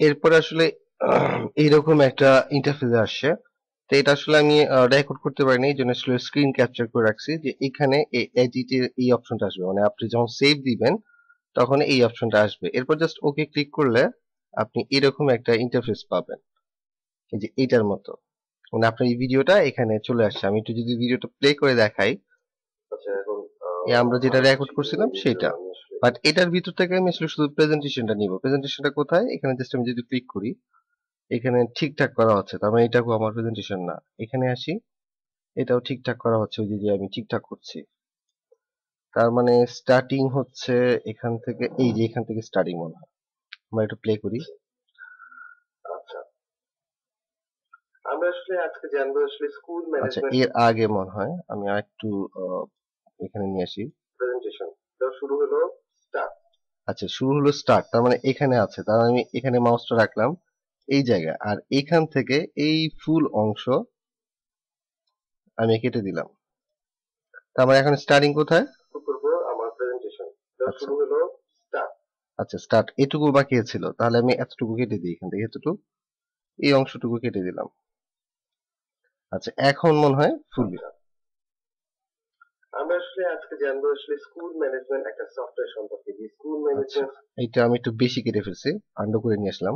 এরপরে আসলে এইরকম একটা ইন্টারফেস আসছে। তো এটা আসলে আমি রেকর্ড করতে পারিনি, এই জন্য আসলে স্ক্রিন ক্যাপচার করে রাখছি যে এখানে এডিটের এই অপশনটা আসবে, মানে আপনি যখন সেভ দিবেন তখন এই অপশনটা আসবে। এরপর জাস্ট ওকে ক্লিক করলে আপনি এরকম একটা ইন্টারফেস পাবেন, এই যে এটার মতো। মানে আপনার এই ভিডিওটা এখানে চলে আসছে। আমি একটু যদি ভিডিওটা প্লে করে দেখাই, আমরা যেটা রেকর্ড করছিলাম সেটা। বাট এটার ভিতর থেকে আমি আসলে শুধু প্রেজেন্টেশনটা নিব। প্রেজেন্টেশনটা কোথায়? এখানে জাস্ট আমি যদি ক্লিক করি, এখানে ঠিকঠাক করা হচ্ছে, তার মানে এটাও আমার প্রেজেন্টেশন না। এখানে আসি, এটাও ঠিকঠাক করা হচ্ছে, ওই যে আমি ঠিকঠাক করছি। তার মানে স্টার্টিং হচ্ছে এখান থেকে, এই যে এখান থেকে স্টার্টিং মনে হয়। আমরা একটু প্লে করি। আমরা আসলে আজকে জানবো আসলে স্কুল ম্যানেজমেন্ট। এর আগে মনে হয় আমি আরেকটু এখানে নিয়ে আসি প্রেজেন্টেশন। তো শুরু হলো স্টার্ট। আচ্ছা, শুরু হলো স্টার্ট, তার মানে এখানে আছে, তার মানে আমি এখানে মাউসটা রাখলাম এই জায়গায়, আর এখান থেকে এই ফুল অংশ আমি কেটে দিলাম। তার মানে এখন স্টার্টিং কোথায়? করব আমার প্রেজেন্টেশন। তো শুরু হলো স্টার্ট। আচ্ছা, স্টার্ট এটুকু বাকি ছিল, তাহলে আমি এতটুকু কেটে দিই, এখান থেকে এতটুকু, এই অংশটুকু কেটে দিলাম। আচ্ছা, এখন মনে হয় ফুললি। আমরা আসলে আজকে জানবো আসলে স্কুল ম্যানেজমেন্ট একটা সফটওয়্যার সম্পর্কে। যে স্কুল ম্যানেজমেন্ট, এটা আমি একটু বেশি কেটে ফেলছি, আন্ডু করে নিয়ে আসলাম।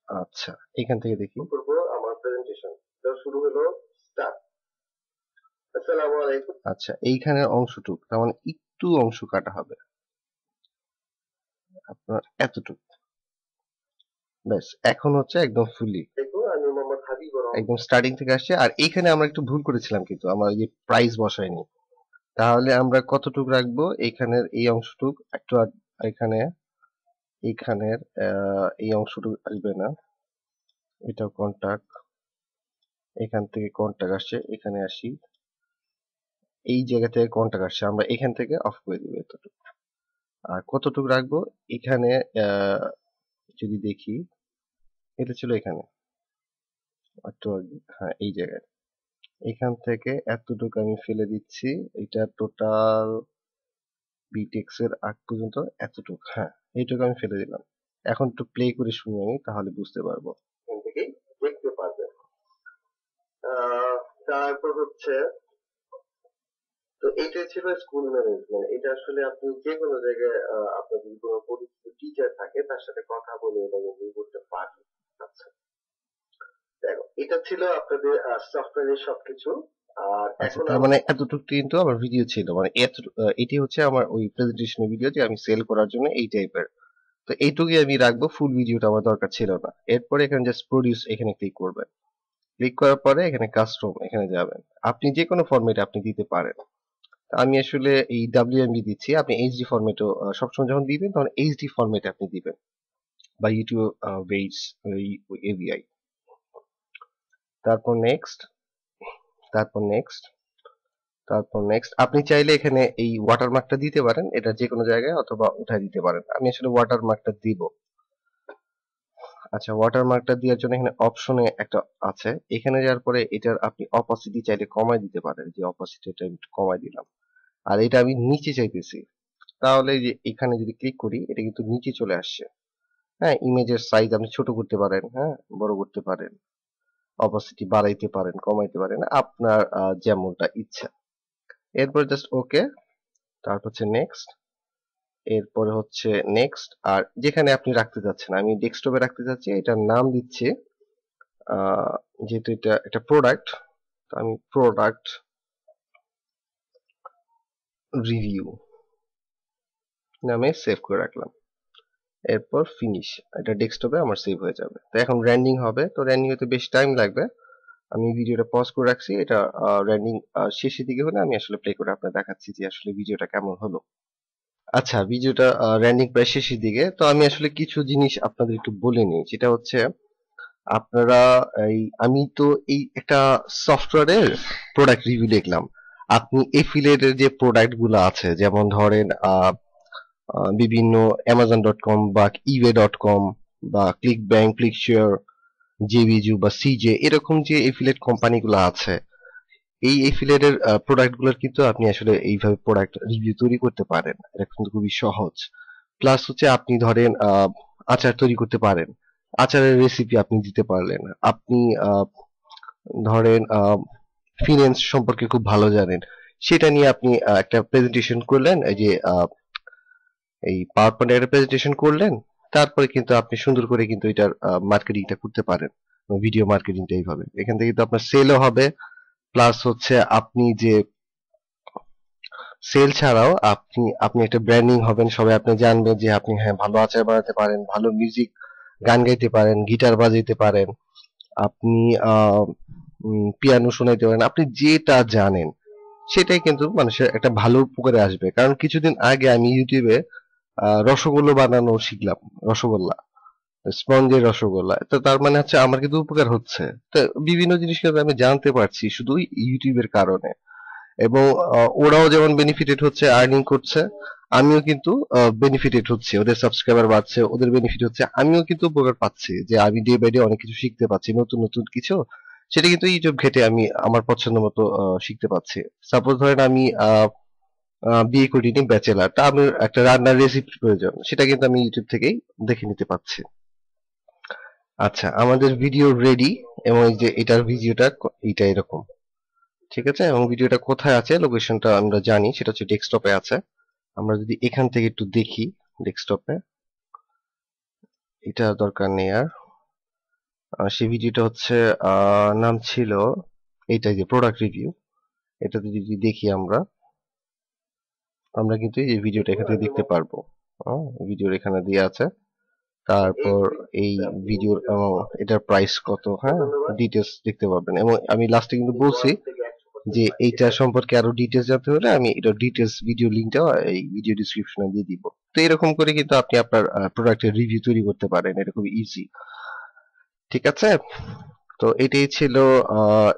আচ্ছা, এখান থেকে দেখি করব আমার প্রেজেন্টেশন। তো শুরু হলো স্টার্ট। আসসালামু আলাইকুম। আচ্ছা, এইখানের অংশটুক, তার মানে একটু অংশ কাটা হবে, আপনার এতটুকু। ব্যাস, এখন হচ্ছে একদম ফুলি। দেখুন, আমি মোহাম্মদ হাবিব একদম স্টার্টিং থেকে আসছে। আর এইখানে আমরা একটু ভুল করেছিলাম, কিন্তু আমরা এই যে প্রাইস বসাইনি। তাহলে আমরা কতটুক রাখবো? এইখানের এই অংশটুক একটু এখানে, এইখানের এই অংশটুকু আসবে না, এটাও কন্টাক্ট, এখান থেকে কন্টাক্ট আসছে, এখানে আসি, এই জায়গা থেকে কন্টাক্ট আসছে, আমরা এখান থেকে অফ করে দিব এতটুকু। আর কতটুকু রাখবো? এখানে যদি দেখি, এটা ছিল এখানে একটু আগে, হ্যাঁ এই জায়গায়, এখান থেকে এতটুকু আমি ফেলে দিচ্ছি। এটা টোটাল বিটেক্স এর আগ পর্যন্ত এতটুকু, হ্যাঁ এইটুকু আমি ফেলে দিলাম। এখন একটু প্লে করে শুনি আমি, তাহলে বুঝতে পারবো, এখান থেকেই দেখতে পারবেন। তারপর হচ্ছে, তো এটা ছিল স্কুল ম্যানেজমেন্ট। এটা আসলে আপনি যে কোনো জায়গায় আপনার যদি কোনো পরিচিত টিচার থাকে তার সাথে কথা বলে এটা কিন্তু করতে পারবেন। আচ্ছা, দেখো এটা ছিল আপনাদের সফটওয়্যারের সবকিছু। আর এখন তার মানে এতটুকু কিন্তু আমার ভিডিও ছিল, মানে এটি হচ্ছে আমার ওই প্রেজেন্টেশনের ভিডিও যে আমি সেল করার জন্য এই টাইপের। তো এইটুকুই আমি রাখবো, ফুল ভিডিওটা আমার দরকার ছিল না। এরপরে এখানে জাস্ট প্রডিউস, এখানে ক্লিক করবেন। ক্লিক করার পরে এখানে কাস্টম, এখানে যাবেন। আপনি যে কোনো ফরম্যাটে আপনি দিতে পারেন। আমি আসলে এই WMV দিচ্ছি, আপনি এইচডি ফরম্যাটও সবসময় যখন দিবেন তখন এইচডি ফরম্যাটে আপনি দিবেন, বা ইউটিউব ওয়েটস এভিআই। তারপর নেক্সট, তারপর নেক্সট, তারপর নেক্সট। আপনি চাইলে এখানে এই ওয়াটারমার্কটা দিতে পারেন, এটা যে কোনো জায়গায়, অথবা উঠায় দিতে পারেন। আমি আসলে ওয়াটারমার্কটা দিব। আচ্ছা, ওয়াটারমার্কটা দেওয়ার জন্য এখানে অপশনে একটা আছে, এখানে যাওয়ার পরে এটার আপনি অপাসিটি চাইলে কমায় দিতে পারেন, যে অপাসিটিটা একটু কমায় দিলাম। আর এটা আমি নিচে চাইতেছি, তাহলে যে এখানে যদি ক্লিক করি, এটা কিন্তু নিচে চলে আসছে। হ্যাঁ, ইমেজের সাইজ আপনি ছোট করতে পারেন, হ্যাঁ বড় করতে পারেন, অপাসিটি বাড়াইতে পারেন, কমাইতে পারেন, আপনার যেমনটা ইচ্ছা। এরপর জাস্ট ওকে, তারপর হচ্ছে নেক্সট, এরপরে হচ্ছে নেক্সট। আর যেখানে আপনি রাখতে চাচ্ছেন, আমি ডেস্কটপে রাখতে চাচ্ছি, এটার নাম দিচ্ছি, যেহেতু এটা একটা প্রোডাক্ট, আমি প্রোডাক্ট রিভিউ নামে সেভ করে রাখলাম। এরপর ফিনিশ, এটা ডেস্কটপে আমার সেভ হয়ে যাবে। তো এখন র্যান্ডিং হবে, তো র্যান্ডিং হতে বেশ টাইম লাগবে। আমি ভিডিওটা পজ করে রাখছি, এটা র্যান্ডিং শেষের দিকে হলে আমি আসলে প্লে করে আপনার দেখাচ্ছি যে আসলে ভিডিওটা কেমন হলো। আচ্ছা, ভিডিওটা র্যান্ডিং প্রায় শেষের দিকে, তো আমি আসলে কিছু জিনিস আপনাদের একটু বলে নিই। যেটা হচ্ছে, আপনারা এই, আমি তো এই একটা সফটওয়্যারের প্রোডাক্ট রিভিউ দেখলাম। আপনি এফিলিয়েটের যে প্রোডাক্ট গুলো আছে, যেমন ধরেন বিভিন্ন Amazon.com বা eBay.com বা ক্লিক ব্যাংক, ক্লিক শেয়ার, জেবিজু বা সিজে, এরকম যে এফিলিয়েট কোম্পানিগুলো আছে, এই এফিলিয়েটের প্রোডাক্ট গুলোর কিন্তু আপনি আসলে এইভাবে প্রোডাক্ট রিভিউ তৈরি করতে পারেন। এটা কিন্তু খুবই সহজ। প্লাস হচ্ছে আপনি ধরেন আচার তৈরি করতে পারেন, আচারের রেসিপি আপনি দিতে পারলেন, আপনি ধরেন ফিন্যান্স সম্পর্কে খুব ভালো জানেন, সেটা নিয়ে আপনি একটা প্রেজেন্টেশন করলেন, এই যে এই পাওয়ার পয়েন্টে একটা প্রেজেন্টেশন করলেন, তারপরে কিন্তু আপনি সুন্দর করে কিন্তু এটার মার্কেটিংটা করতে পারেন, ভিডিও মার্কেটিংটা এইভাবে। এখান থেকে কিন্তু আপনার সেলও হবে, প্লাস হচ্ছে আপনি যে সেল ছাড়াও আপনি আপনি একটা ব্র্যান্ডিং হবেন, সবাই আপনি জানবে যে আপনি হ্যাঁ ভালো আচার বানাতে পারেন, ভালো মিউজিক গান গাইতে পারেন, গিটার বাজাইতে পারেন, আপনি পিয়ানো শোনাইতে পারেন, আপনি যেটা জানেন সেটাই কিন্তু মানুষের একটা ভালো উপকারে আসবে। কারণ কিছুদিন আগে আমি ইউটিউবে রসগোল্লা বানানো শিখলাম, রসগোল্লা, স্পঞ্জের রসগোল্লা। তো তার মানে হচ্ছে আমার কিন্তু উপকার হচ্ছে। তো বিভিন্ন জিনিস কিন্তু আমি জানতে পারছি শুধু ইউটিউবের কারণে। এবং ওরাও যেমন বেনিফিটেড হচ্ছে, আর্নিং করছে, আমিও কিন্তু বেনিফিটেড হচ্ছে, ওদের সাবস্ক্রাইবার বাড়ছে, ওদের বেনিফিট হচ্ছে, আমিও কিন্তু উপকার পাচ্ছি যে আমি ডে বাই ডে অনেক কিছু শিখতে পাচ্ছি, নতুন নতুন কিছু। সেটা কিন্তু ইউটিউব ঘেটে আমি আমার পছন্দ মতো শিখতে পাচ্ছি। সাপোজ ধরেন আমি বিয়ে করিনি, ব্যাচেলার, তা আমার একটা রান্নার রেসিপির প্রয়োজন, সেটা কিন্তু আমি ইউটিউব থেকেই দেখে নিতে পাচ্ছি। আচ্ছা, আমাদের ভিডিও রেডি, এবং এই যে এটার ভিডিওটা এইটা এরকম, ঠিক আছে। এবং ভিডিওটা কোথায় আছে, লোকেশনটা আমরা জানি, সেটা হচ্ছে ডেস্কটপে আছে। আমরা যদি এখান থেকে একটু দেখি ডেস্কটপে, এটা দরকার নেই আর। সেই ভিডিওটা হচ্ছে নাম ছিল এইটাই, যে প্রোডাক্ট রিভিউ। এটাতে যদি দেখি আমরা, আমরা কিন্তু এই যে ভিডিওটা এখান থেকে দেখতে পারবো। ভিডিওর এখানে দিয়ে আছে, তারপর এই ভিডিওর এটার প্রাইস কত, হ্যাঁ, ডিটেলস দেখতে পারবেন। এবং আমি লাস্টে কিন্তু বলছি যে এইটা সম্পর্কে আরো ডিটেলস জানতে হলে আমি এটা ডিটেলস ভিডিও লিংকটা এই ভিডিও ডিসক্রিপশনে দিয়ে দিব। তো এরকম করে কিন্তু আপনি আপনার প্রোডাক্টের রিভিউ তৈরি করতে পারেন, এটা খুব ইজি, ঠিক আছে। তো এটাই ছিল আহ,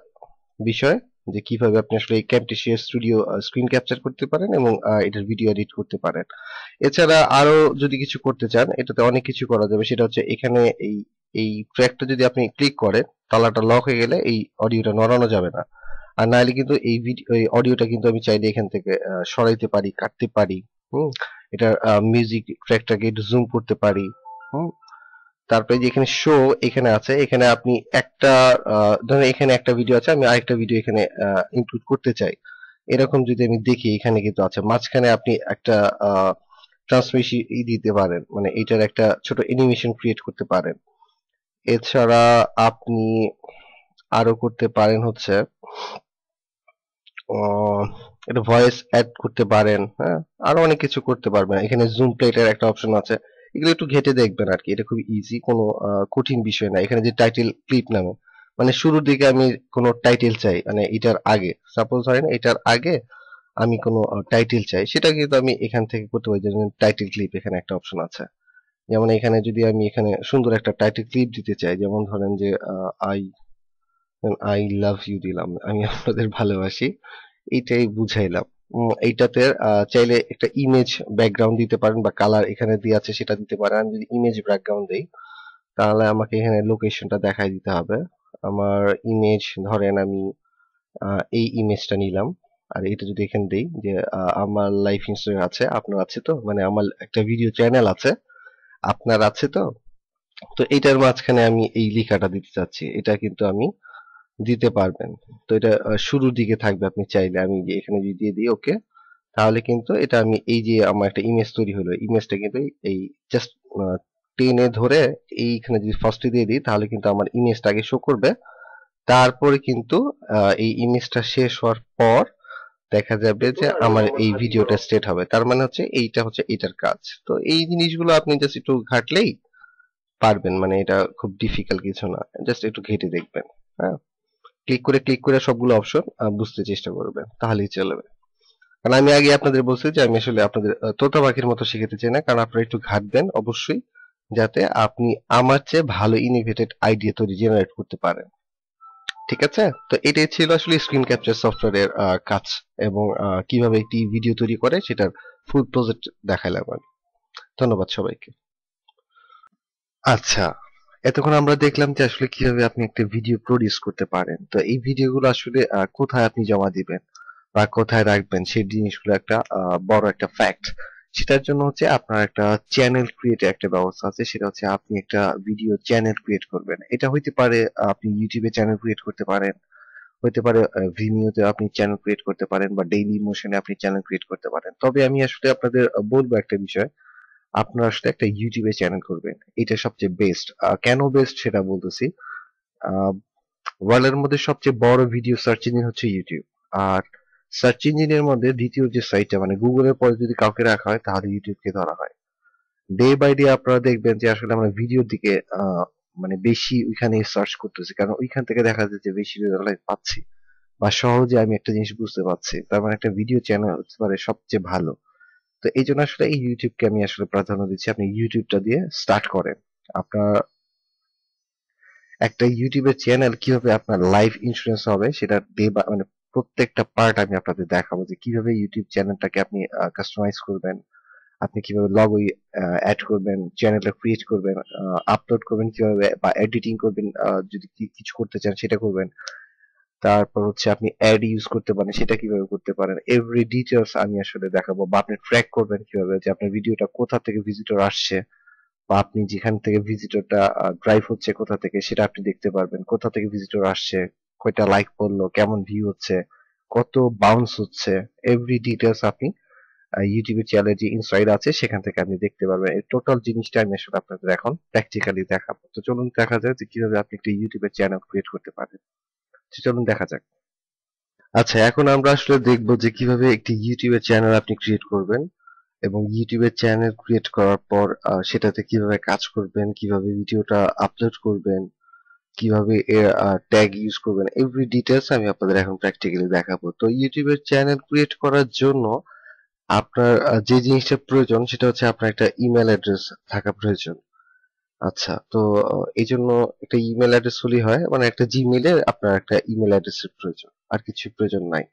বিষয়, যে কিভাবে আপনি আসলে ক্যামটেসিয়া স্টুডিও স্ক্রিন ক্যাপচার করতে পারেন এবং এটার ভিডিও এডিট করতে পারেন। এছাড়া আরো যদি কিছু করতে চান, এটাতে অনেক কিছু করা যাবে। সেটা হচ্ছে এখানে এই এই ট্র্যাকটা যদি আপনি ক্লিক করেন, তালাটা লক হয়ে গেলে এই অডিওটা নড়ানো যাবে না। আর নাহলে কিন্তু এই ভিডিও এই অডিওটা কিন্তু আমি চাইলে এখান থেকে সরাইতে পারি, কাটতে পারি। হুম, এটা মিউজিক ট্র্যাকটাকে একটু জুম করতে পারি। হুম, তারপরে যে এখানে শো এখানে আছে, এখানে আপনি একটা ধরেন এখানে একটা ভিডিও আছে, আমি আরেকটা ভিডিও এখানে ইনক্লুড করতে চাই, এরকম যদি আমি দেখি, এখানে কিন্তু আছে মাঝখানে আপনি একটা ট্রান্সমিশন দিতে পারেন, মানে এটার একটা ছোট অ্যানিমেশন ক্রিয়েট করতে পারেন। এছাড়া আপনি আরো করতে পারেন হচ্ছে এটা ভয়েস অ্যাড করতে পারেন, হ্যাঁ, আরো অনেক কিছু করতে পারবেন। এখানে জুম প্লেটের একটা অপশন আছে, এগুলো একটু ঘেটে দেখবেন আর কি, এটা খুব ইজি, কোনো কঠিন বিষয় না। এখানে যে টাইটেল ক্লিপ নামে, মানে শুরুর দিকে আমি কোনো টাইটেল চাই, মানে এটার আগে, সাপোজ ধরেন এটার আগে আমি কোনো টাইটেল চাই, সেটা কিন্তু আমি এখান থেকে করতে পারি। যেমন টাইটেল ক্লিপ, এখানে একটা অপশন আছে। যেমন এখানে যদি আমি এখানে সুন্দর একটা টাইটেল ক্লিপ দিতে চাই, যেমন ধরেন যে আই আই লাভ ইউ দিলাম, আমি আপনাদের ভালোবাসি, এইটাই বুঝাইলাম। এইটাতে চাইলে একটা ইমেজ ব্যাকগ্রাউন্ড দিতে পারেন, বা কালার এখানে দিয়ে আছে সেটা দিতে পারেন। আমি যদি ইমেজ ব্যাকগ্রাউন্ড দেই, তাহলে আমাকে এখানে লোকেশনটা দেখাই দিতে হবে। আমার ইমেজ ধরেন আমি এই ইমেজটা নিলাম, আর এটা যদি এখানে দেই যে আমার লাইফ ইন্স্যুরেন্স আছে, আপনার আছে তো, মানে আমার একটা ভিডিও চ্যানেল আছে, আপনার আছে তো। তো এইটার মাঝখানে আমি এই লেখাটা দিতে চাচ্ছি, এটা কিন্তু আমি দিতে পারবেন। তো এটা শুরুর দিকে থাকবে, আপনি চাইলে আমি যে এখানে যদি দিয়ে দিই ওকে, তাহলে কিন্তু এটা আমি এই যে আমার একটা ইমেজ তৈরি হলো, ইমেজটা কিন্তু এই জাস্ট টেনে ধরে এইখানে যদি ফার্স্টে দিয়ে দিই, তাহলে কিন্তু আমার ইমেজটা আগে শো করবে। তারপরে কিন্তু এই ইমেজটা শেষ হওয়ার পর দেখা যাবে যে আমার এই ভিডিওটা স্টেট হবে। তার মানে হচ্ছে এইটা হচ্ছে এটার কাজ। তো এই জিনিসগুলো আপনি জাস্ট একটু ঘাটলেই পারবেন, মানে এটা খুব ডিফিকাল্ট কিছু না, জাস্ট একটু ঘেটে দেখবেন। হ্যাঁ, ক্লিক করে সবগুলো অপশন বুঝতে চেষ্টা করবেন, তাহলেই চলবে। কারণ আমি আগে আপনাদের বলছি যে আমি আসলে আপনাদের তোতা পাখির মতো শিখাতে চাই না, কারণ আপনারা একটু ঘাটবেন অবশ্যই, যাতে আপনি আমার চেয়ে ভালো ইনোভেটেড আইডিয়া তৈরি জেনারেট করতে পারেন, ঠিক আছে। তো এটাই ছিল আসলে স্ক্রিন ক্যাপচার সফটওয়্যারের কাজ, এবং কিভাবে একটি ভিডিও তৈরি করে সেটার ফুল প্রজেক্ট দেখালাম আমি। ধন্যবাদ সবাইকে। আচ্ছা, এতক্ষণ আমরা দেখলাম যে আসলে কিভাবে আপনি একটা ভিডিও প্রডিউস করতে পারেন। তো এই ভিডিওগুলো আসলে কোথায় আপনি জমা দিবেন বা কোথায় রাখবেন, সেই জিনিসগুলো একটা বড় একটা ফ্যাক্ট, সেটার জন্য হচ্ছে আপনার একটা চ্যানেল ক্রিয়েটের একটা ব্যবস্থা আছে, সেটা হচ্ছে আপনি একটা ভিডিও চ্যানেল ক্রিয়েট করবেন। এটা হইতে পারে আপনি ইউটিউবে চ্যানেল ক্রিয়েট করতে পারেন, হতে পারে ভিমিওতে আপনি চ্যানেল ক্রিয়েট করতে পারেন, বা ডেইলি মোশনে আপনি চ্যানেল ক্রিয়েট করতে পারেন। তবে আমি আসলে আপনাদের বলবো একটা বিষয়, আপনারা আসলে একটা ইউটিউবে চ্যানেল করবেন, এটা সবচেয়ে বেস্ট। কেন বেস্ট সেটা বলতেছি। ওয়ার্ল্ডের মধ্যে সবচেয়ে বড় ভিডিও সার্চ ইঞ্জিন হচ্ছে ইউটিউব। আর সার্চ ইঞ্জিনের মধ্যে দ্বিতীয় যে সাইটটা, মানে গুগলের পরে যদি কাউকে রাখা হয় তাহলে ইউটিউবকে ধরা হয়। ডে বাই ডে আপনারা দেখবেন যে আসলে আমরা ভিডিওর দিকে মানে বেশি ওইখানে সার্চ করতেছি, কারণ ওইখান থেকে দেখা যায় যে বেশি রেজাল্ট পাচ্ছি, বা সহজে আমি একটা জিনিস বুঝতে পারছি। তার মানে একটা ভিডিও চ্যানেল হতে পারে সবচেয়ে ভালো। তো এই জন্য আসলে এই ইউটিউবকে আমি আসলে প্রাধান্য দিচ্ছি। আপনি ইউটিউবটা দিয়ে স্টার্ট করেন। আপনার একটা ইউটিউবের চ্যানেল কিভাবে আপনার লাইফ ইন্স্যুরেন্স হবে সেটা ডে বা মানে প্রত্যেকটা পার্ট আমি আপনাদের দেখাবো, যে কিভাবে ইউটিউব চ্যানেলটাকে আপনি কাস্টমাইজ করবেন, আপনি কিভাবে লগো অ্যাড করবেন, চ্যানেলটা ক্রিয়েট করবেন, আপলোড করবেন কিভাবে, বা এডিটিং করবেন, যদি কিছু করতে চান সেটা করবেন। তারপর হচ্ছে আপনি অ্যাড ইউজ করতে পারেন, সেটা কিভাবে করতে পারেন, এভরি ডিটেলস আমি আসলে দেখাবো। বা আপনি ট্র্যাক করবেন কিভাবে, যে আপনার ভিডিওটা কোথা থেকে ভিজিটর আসছে, বা আপনি যেখান থেকে ভিজিটরটা ড্রাইভ হচ্ছে কোথা থেকে সেটা আপনি দেখতে পারবেন, কোথা থেকে ভিজিটর আসছে, কয়টা লাইক পড়লো, কেমন ভিউ হচ্ছে, কত বাউন্স হচ্ছে, এভরি ডিটেলস আপনি ইউটিউবের চ্যানেলে যে ইনসাইড আছে সেখান থেকে আপনি দেখতে পারবেন। এই টোটাল জিনিসটা আমি আসলে আপনাদের এখন প্র্যাকটিক্যালি দেখাবো। তো চলুন দেখা যায় যে কিভাবে আপনি একটা ইউটিউবের চ্যানেল ক্রিয়েট করতে পারেন। তো চলুন দেখা যাক। আচ্ছা, এখন আমরা আসলে দেখবো যে কিভাবে একটি ইউটিউবের চ্যানেল আপনি ক্রিয়েট করবেন, এবং ইউটিউবের চ্যানেল ক্রিয়েট করার পর সেটাতে কিভাবে কাজ করবেন, কিভাবে ভিডিওটা আপলোড করবেন, কিভাবে এর ট্যাগ ইউজ করবেন, এভরি ডিটেলস আমি আপনাদের এখন প্র্যাকটিক্যালি দেখাবো। তো ইউটিউবের চ্যানেল ক্রিয়েট করার জন্য আপনার যে জিনিসটা প্রয়োজন সেটা হচ্ছে আপনার একটা ইমেল অ্যাড্রেস থাকা প্রয়োজন। আচ্ছা, তো এই জন্য একটা ইমেল অ্যাড্রেস হলেই হয়, মানে একটা জিমেইলে আপনার একটা ইমেল অ্যাড্রেসের প্রয়োজন, আর কিছু প্রয়োজন নাই।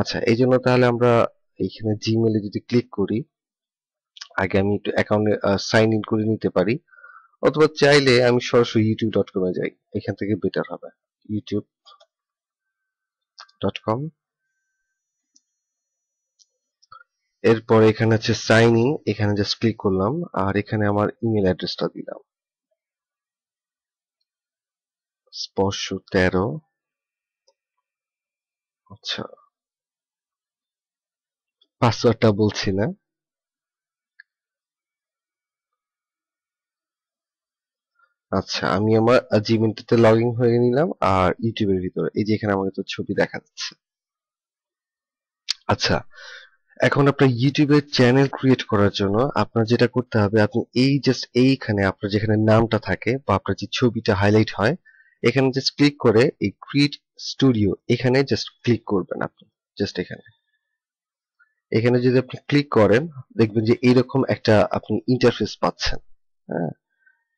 আচ্ছা, এই জন্য তাহলে আমরা এইখানে জিমেইলে যদি ক্লিক করি, আগে আমি একটু অ্যাকাউন্টে সাইন ইন করে নিতে পারি, অথবা চাইলে আমি সরাসরি youtube.com এ যাই, এখান থেকে বেটার হবে। youtube.com, এরপর এখানে হচ্ছে সাইন ইন, এখানে জাস্ট ক্লিক করলাম, আর এখানে আমার ইমেল অ্যাড্রেসটা দিলাম, স্পর্শ13। আচ্ছা, পাসওয়ার্ডটা বলছি না। আচ্ছা, আমি আমার জিমেইলটাতে লগ ইন হয়ে নিলাম, আর ইউটিউবের ভিতরে এই যে এখানে আমাকে তো ছবি দেখা যাচ্ছে। আচ্ছা, এখন আপনার ইউটিউবের চ্যানেল ক্রিয়েট করার জন্য আপনার যেটা করতে হবে, আপনি এই জাস্ট এইখানে আপনার যেখানে নামটা থাকে বা আপনার যে ছবিটা হাইলাইট হয়, এখানে জাস্ট ক্লিক করে এই ক্রিয়েট স্টুডিও এখানে জাস্ট ক্লিক করবেন আপনি। জাস্ট এখানে এখানে যদি আপনি ক্লিক করেন, দেখবেন যে এইরকম একটা আপনি ইন্টারফেস পাচ্ছেন। হ্যাঁ,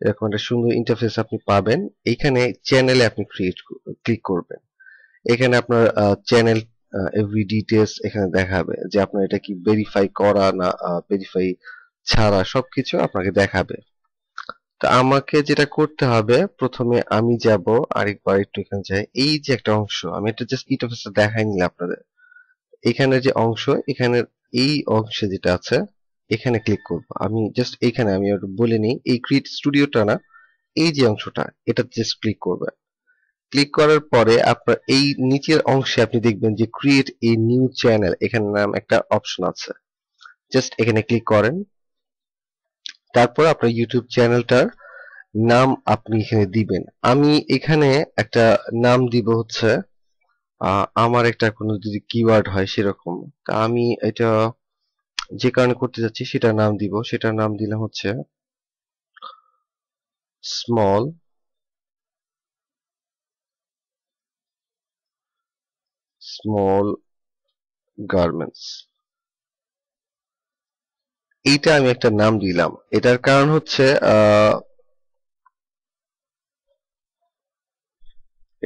এরকম একটা সুন্দর ইন্টারফেস আপনি পাবেন। এইখানে চ্যানেলে আপনি ক্লিক করবেন। এখানে আপনার চ্যানেল এভরি ডিটেলস এখানে দেখাবে, যে আপনার এটা কি ভেরিফাই করা না ভেরিফাই ছাড়া, সবকিছু আপনাকে দেখাবে। তো আমাকে যেটা করতে হবে, প্রথমে আমি যাব, আরেকবার একটু এখানে যাই, এই যে একটা অংশ আমি এটা জাস্ট ইন্টারফেসটা দেখাই নিলাম আপনাদের। এখানে যে অংশ, এখানে এই অংশে যেটা আছে এখানে ক্লিক করব আমি। জাস্ট এখানে আমি একটু বলে নিই, এই ক্রিয়েট স্টুডিওটা না, এই যে অংশটা, এটা জাস্ট ক্লিক করবেন। ক্লিক করার পরে আপনার এই নিচের অংশে আপনি দেখবেন যে ক্রিয়েট এ নিউ চ্যানেল, এখানে নাম একটা অপশন আছে, জাস্ট এখানে ক্লিক করেন। তারপর আপনার ইউটিউব চ্যানেলটার নাম আপনি এখানে দিবেন। আমি এখানে একটা নাম দিব হচ্ছে আমার একটা কোনো যদি কিওয়ার্ড হয় সেরকম, তা আমি এটা যে কারণে করতে যাচ্ছি সেটার নাম দিব, সেটার নাম দিলাম হচ্ছে স্মল স্মল গার্মেন্টস। এইটা আমি একটা নাম দিলাম। এটার কারণ হচ্ছে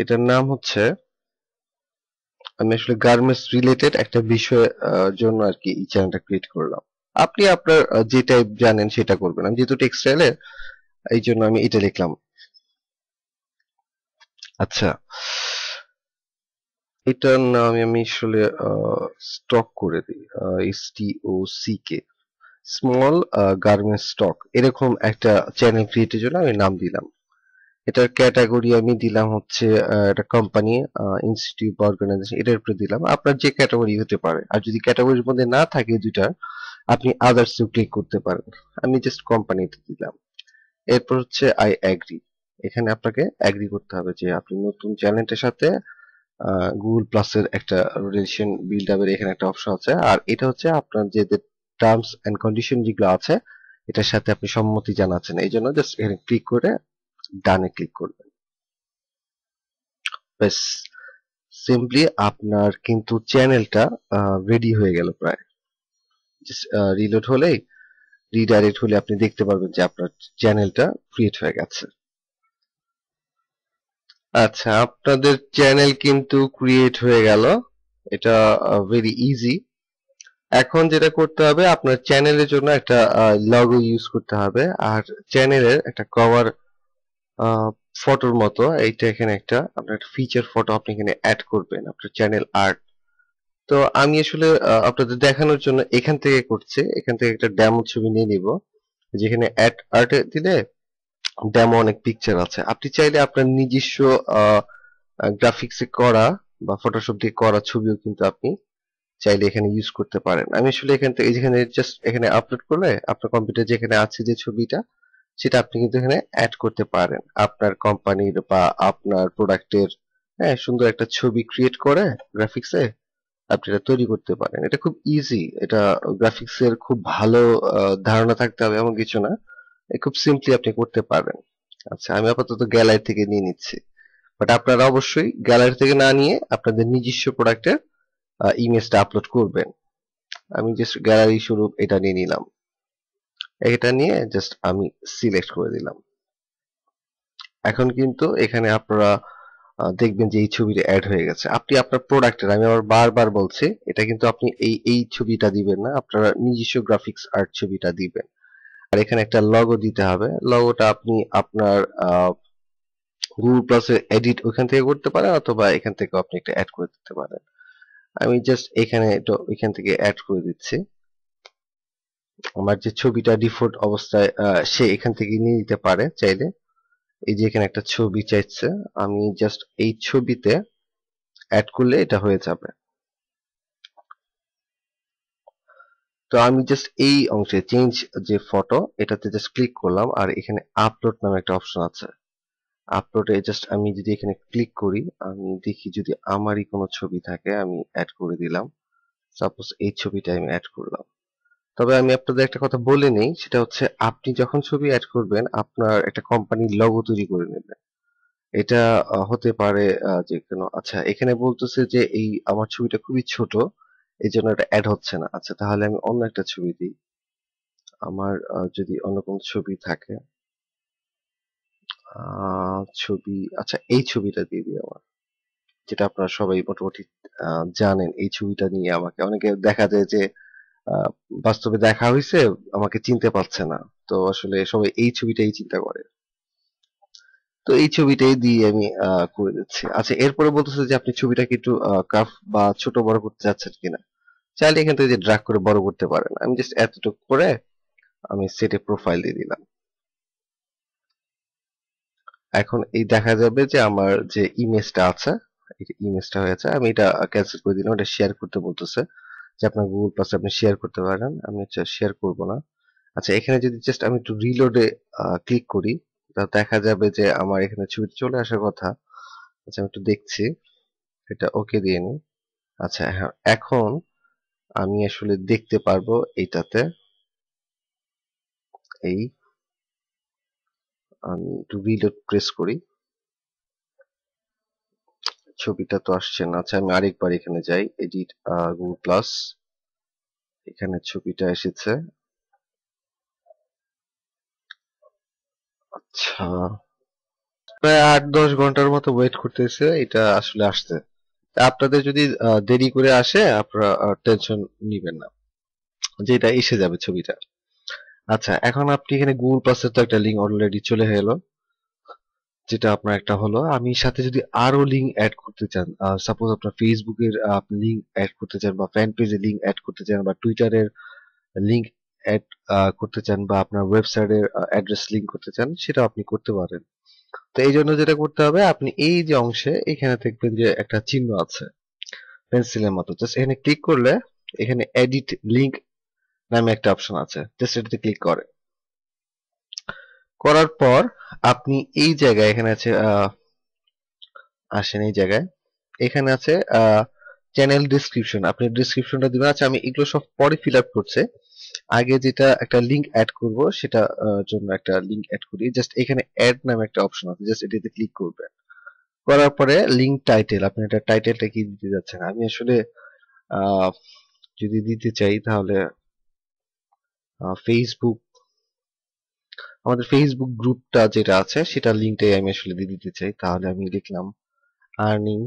এটার নাম হচ্ছে, আমি আসলে গার্মেন্টস রিলেটেড একটা বিষয় জন্য আর কি এই চ্যানেলটা ক্রিয়েট করলাম। আপনি আপনার যে টাইপ জানেন সেটা করবেন। আমি যেহেতু টেক্সটাইলের, এই জন্য আমি এটা লিখলাম। আচ্ছা, এটার নাম আমি আসলে স্টক করে দিই, STOCK, স্মল গার্মেন্টস স্টক এরকম একটা চ্যানেল ক্রিয়েটের জন্য আমি নাম দিলাম। এটার ক্যাটাগরি আমি দিলাম হচ্ছে একটা কোম্পানি, ইনস্টিটিউট বা অর্গানাইজেশন, এটার উপরে দিলাম। আপনার যে ক্যাটাগরি হতে পারে, আর যদি ক্যাটাগরির মধ্যে না থাকে দুইটা, আপনি আদার্স ক্লিক করতে পারেন। আমি জাস্ট কোম্পানিতে দিলাম। এরপর হচ্ছে আই অ্যাগ্রি। এখানে আপনাকে অ্যাগ্রি করতে হবে যে আপনি নতুন চ্যানেলটার সাথে গুগল প্লাসের একটা রিলেশন বিল্ড আপের এখানে একটা অপশন আছে। আর এটা হচ্ছে আপনার যে টার্মস এন্ড কন্ডিশন যেগুলো আছে এটার সাথে আপনি সম্মতি জানাচ্ছেন, এই জন্য জাস্ট এখানে ক্লিক করে ডানে ক্লিক করবেন। ব্যাস, সিম্পলি আপনার কিন্তু চ্যানেলটা রেডি হয়ে গেল প্রায়। রিলোড হলেই, রিডাইরেক্ট হলে আপনি দেখতে পারবেন যে আপনার চ্যানেলটা ক্রিয়েট হয়ে গেছে। আচ্ছা, আপনাদের চ্যানেল কিন্তু ক্রিয়েট হয়ে গেল। এটা ভেরি ইজি। এখন যেটা করতে হবে, আপনার চ্যানেলের জন্য একটা লগো ইউজ করতে হবে। আর চ্যানেলের একটা কভার ফটোর মতো এইটা এখানে একটা আপনার ফিচার ফটো আপনি এখানে অ্যাড করবেন, আপনার চ্যানেল আর্ট। তো আমি আসলে আপনাদের দেখানোর জন্য এখান থেকে করছি। এখান থেকে একটা ডেমো ছবি নিয়ে নিব, যেখানে অ্যাড আর্টে দিলে ডেমো অনেক পিকচার আছে। আপনি চাইলে আপনার নিজস্ব গ্রাফিক্সে করা বা ফটোশপ দিয়ে করা ছবিও কিন্তু আপনি চাইলে এখানে ইউজ করতে পারেন। আমি আসলে এখান থেকে যেখানে জাস্ট এখানে আপলোড করলে আপনার কম্পিউটার যেখানে আছে যে ছবিটা, সেটা আপনি কিন্তু এখানে অ্যাড করতে পারেন আপনার কোম্পানির বা আপনার প্রোডাক্টের। হ্যাঁ, সুন্দর একটা ছবি ক্রিয়েট করে গ্রাফিক্সে আপনি এটা তৈরি করতে পারেন। এটা খুব ইজি। এটা গ্রাফিক্সের খুব ভালো ধারণা থাকতে হবে এমন কিছু না। খুব সিম্পলি আপনি করতে পারবেন। আচ্ছা, আমি আপাতত গ্যালারি থেকে নিয়ে নিচ্ছি। বাট আপনারা অবশ্যই গ্যালারি থেকে না নিয়ে আপনাদের নিজস্ব প্রোডাক্টের ইমেজটা আপলোড করবেন। আমি জাস্ট গ্যালারি স্বরূপ এটা নিয়ে নিলাম। এটা নিয়ে জাস্ট আমি সিলেক্ট করে দিলাম। এখন কিন্তু এখানে আপনারা দেখবেন যে এই ছবিটা অ্যাড হয়ে গেছে। আপনি আপনার প্রোডাক্টের, আমি আবার বারবার বলছি, এটা কিন্তু আপনি এই ছবিটা দিবেন না, আপনারা নিজস্ব গ্রাফিক্স আর্ট ছবিটা দিবেন। আর এখানে একটা লগো দিতে হবে। লগোটা আপনি আপনার গুগল প্লাসে এডিট ওইখান থেকে করতে পারেন, অথবা এখান থেকে আপনি একটা অ্যাড করে দিতে পারেন। আমি জাস্ট এখানে এটা এখান থেকে অ্যাড করে দিচ্ছি। আমার যে ছবিটা ডিফল্ট অবস্থায় সে এখান থেকে নিয়ে নিতে পারে চাইলে। এই যে এখানে একটা ছবি চাইছে, আমি জাস্ট এই ছবিতে অ্যাড করলে এটা হয়ে যাবে। তো আমি জাস্ট এই অংশে চেঞ্জ যে ফটো এটাতে জাস্ট ক্লিক করলাম, আর এখানে আপলোড নামে একটা অপশন আছে। আপলোডে জাস্ট আমি যদি এখানে ক্লিক করি, আমি দেখি যদি আমারই কোনো ছবি থাকে আমি অ্যাড করে দিলাম। সাপোজ এই ছবিটা আমি অ্যাড করলাম। তবে আমি আপনাদের একটা কথা বলে নেই, সেটা হচ্ছে আপনি যখন ছবি অ্যাড করবেন আপনার একটা কোম্পানির লোগো তৈরি করে নেবেন। এটা হতে পারে যে কোনো। আচ্ছা, এখানে বলতেছে যে এই আমার ছবিটা খুবই ছোট, এই জন্য এটা অ্যাড হচ্ছে না। আচ্ছা, তাহলে আমি অন্য একটা ছবি দিই। আমার যদি অন্য কোনো ছবি থাকে, ছবি, আচ্ছা এই ছবিটা দিয়ে দিই আমার, যেটা আপনারা সবাই মোটামুটি জানেন। এই ছবিটা নিয়ে আমাকে অনেকে দেখা যায় যে আহ, বাস্তবে দেখা হয়েছে, আমাকে চিনতে পারছে না। তো আসলে সবাই এই ছবিটাই চিন্তা করে। তো এই ছবিটাই দিয়ে আমি করে দিচ্ছি। আচ্ছা, এরপরে বলতেছে যে আপনি ছবিটাকে একটু কাফ বা ছোট বড় করতে চাচ্ছেন কিনা। চাইলে এখান থেকে যে ড্রাগ করে বড় করতে পারেন। আমি জাস্ট এতটুকু করে আমি সেটে প্রোফাইল দিয়ে দিলাম। এখন এই দেখা যাবে যে আমার যে ইমেজটা আছে, ইমেজটা হয়েছে। আমি এটা ক্যান্সেল করে দিলাম। এটা শেয়ার করতে বলতেছে যে আপনার গুগল প্লাসে আপনি শেয়ার করতে পারেন। আমি শেয়ার করব না। আচ্ছা, এখানে যদি জাস্ট আমি একটু রিলোডে ক্লিক করি, তা দেখা যাবে যে আমার এখানে ছবি চলে আসার কথা। আচ্ছা, আমি একটু দেখছি। এটা ওকে দিয়ে নিই। আচ্ছা, হ্যাঁ, এখন আমি আসলে দেখতে পারবো এইটাতে। এই আমি একটু রিলোড প্রেস করি, ছবিটা তো আসছে না। আচ্ছা, আমি আরেকবার এখানে যাই, এডিট গুগল প্লাস, এখানে ছবিটা এসেছে। আচ্ছা, প্রায় ৮-১০ ঘন্টার মতো ওয়েট করতেছে এটা আসলে আসতে। তা আপনাদের যদি দেরি করে আসে, আপনারা টেনশন নিবেন না, যে এটা এসে যাবে ছবিটা। আচ্ছা, এখন আপনি এখানে গুগল প্লাসের তো একটা লিঙ্ক অলরেডি চলে গেল, যেটা আপনার একটা হলো। আমি সাথে যদি আরো লিঙ্ক অ্যাড করতে চান, সাপোজ আপনার ফেসবুকের লিঙ্ক অ্যাড করতে চান, বা ফ্যান পেজের লিঙ্ক অ্যাড করতে চান, বা টুইটারের লিঙ্ক অ্যাড করতে চান বা আপনার ওয়েবসাইটের অ্যাড্রেস লিংক করতে চান, সেটা আপনি করতে পারেন। তো এই জন্য যেটা করতে হবে, আপনি এই যে অংশে এখানে দেখবেন যে একটা চিহ্ন আছে পেন্সিলের মতো, জাস্ট এখানে ক্লিক করলে এখানে এডিট লিংক নামে একটা অপশন আছে, জাস্ট এটাতে ক্লিক করার পর আপনি এই জায়গায় এখানে আছে আসেন এই জায়গায়, এখানে আছে চ্যানেল ডিসক্রিপশন, আপনি ডিসক্রিপশনটা দিবেন। আচ্ছা, আমি এগুলো সব পরে ফিল আপ করছে, আগে যেটা একটা লিংক অ্যাড করব সেটা জন্য একটা লিংক অ্যাড করি। জাস্ট এখানে অ্যাড নামে একটা অপশন আছে, জাস্ট এটাতে ক্লিক করবেন। করার পরে লিংক টাইটেল, আপনি এটা টাইটেলটা কি দিতে যাচ্ছেন। আমি আসলে আহ, যদি দিতে চাই তাহলে ফেসবুক, আমাদের ফেসবুক গ্রুপটা যেটা আছে সেটা লিংকটাই আমি আসলে দিয়ে দিতে চাই। তাহলে আমি লিখলাম আর্নিং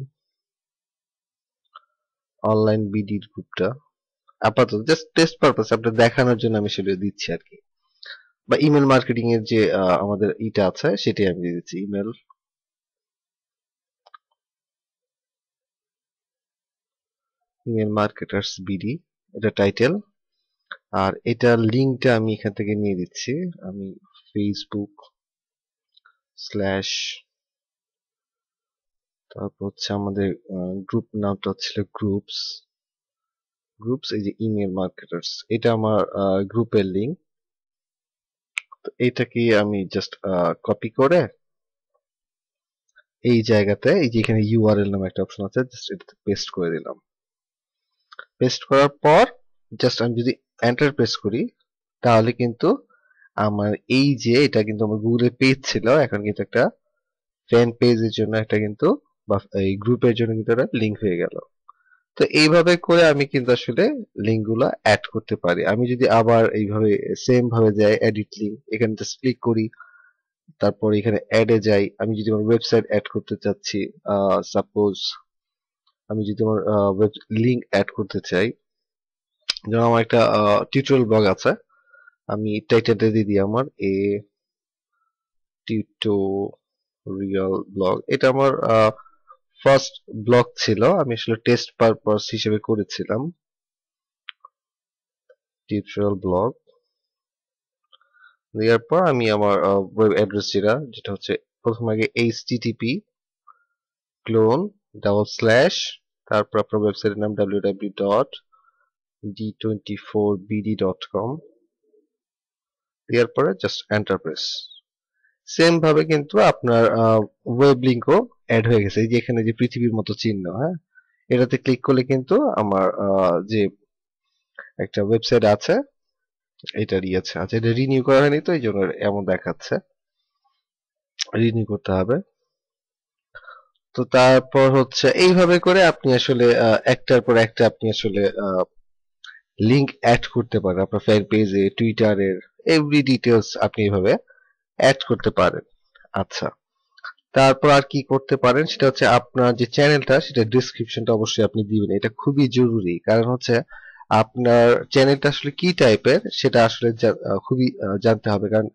অনলাইন বিডির গ্রুপটা, আপাতত জাস্ট টেস্ট পারপাস আপনার দেখানোর জন্য আমি সেটা দিচ্ছি আর কি। বা ইমেল মার্কেটিং এর যে আমাদের ইটা আছে সেটাই আমি দিয়ে দিচ্ছি, ইমেল মার্কেটার্স বিডি, এটা টাইটেল। আর এটার লিংকটা আমি এখান থেকে নিয়ে দিচ্ছি, আমি ফেসবুক স্ল্যাশ, তারপর হচ্ছে আমাদের গ্রুপ নামটা হচ্ছিল গ্রুপস এই যে ইমেল মার্কেটার্স, এটা আমার গ্রুপের লিংক। তো এইটাকে আমি জাস্ট কপি করে এই জায়গাতে, এই যে এখানে ইউআরএল নামে একটা অপশন আছে, জাস্ট এটাতে পেস্ট করে দিলাম। পেস্ট করার পর জাস্ট আমি যদি এন্টার প্রেস করি, তাহলে কিন্তু আমার এই যে এটা কিন্তু আমার গুগলে পেজ ছিল, এখন কিন্তু একটা ফ্যান পেজের জন্য একটা কিন্তু, বা এই গ্রুপের জন্য কিন্তু একটা লিংক হয়ে গেল। তো এইভাবে করে আমি কিন্তু আসলে লিংক গুলো অ্যাড করতে পারি। আমি যদি আবার এইভাবে সেম ভাবে যাই এডিট লিংক, এখানে জাস্ট ক্লিক করি, তারপর এখানে অ্যাডে যাই, আমি যদি আমার ওয়েবসাইট অ্যাড করতে চাচ্ছি, সাপোজ আমি যদি আমার লিংক অ্যাড করতে চাই, যেমন আমার একটা টিউটোরিয়াল ব্লগ আছে, আমি টাইটেলটা দিয়ে দিই আমার টিউটোরিয়াল ব্লগ, এটা আমার ফার্স্ট ব্লগ ছিল, আমি আসলে টেস্ট পারপাস হিসেবে করেছিলাম টিউটোরিয়াল ব্লগ। দেওয়ার পর আমি আমার ওয়েব অ্যাড্রেস যেটা হচ্ছে প্রথম আগে http ক্লোন ডাবল স্ল্যাশ, তারপর আপনার ওয়েবসাইটের নাম www.d24bd.com, দেওয়ার পরে জাস্ট এন্টার প্রেস। সেম ভাবে কিন্তু আপনার ওয়েব লিংকও অ্যাড হয়ে গেছে, এই যে এখানে যে পৃথিবীর মতো চিহ্ন, হ্যাঁ, এটাতে ক্লিক করলে কিন্তু আমার যে একটা ওয়েবসাইট আছে এটা আছে। আচ্ছা, এটা রিনিউ করা হয়নি তো এই জন্য এমন দেখাচ্ছে, রিনিউ করতে হবে। তো তারপর হচ্ছে এইভাবে করে আপনি আসলে একটার পর একটা আপনি আসলে লিংক অ্যাড করতে পারেন আপনার ফ্যান পেজে, টুইটারের এভরি ডিটেলস আপনি এইভাবে অ্যাড করতে পারেন। আচ্ছা, তারপর আর কি করতে পারেন সেটা হচ্ছে আপনার যে চ্যানেলটা সেটা ডিসক্রিপশনটা অবশ্যই আপনি দিবেন, এটা খুবই জরুরি। কারণ হচ্ছে আপনার চ্যানেলটা আসলে কি টাইপের সেটা আসলে খুবই জানতে হবে, কারণ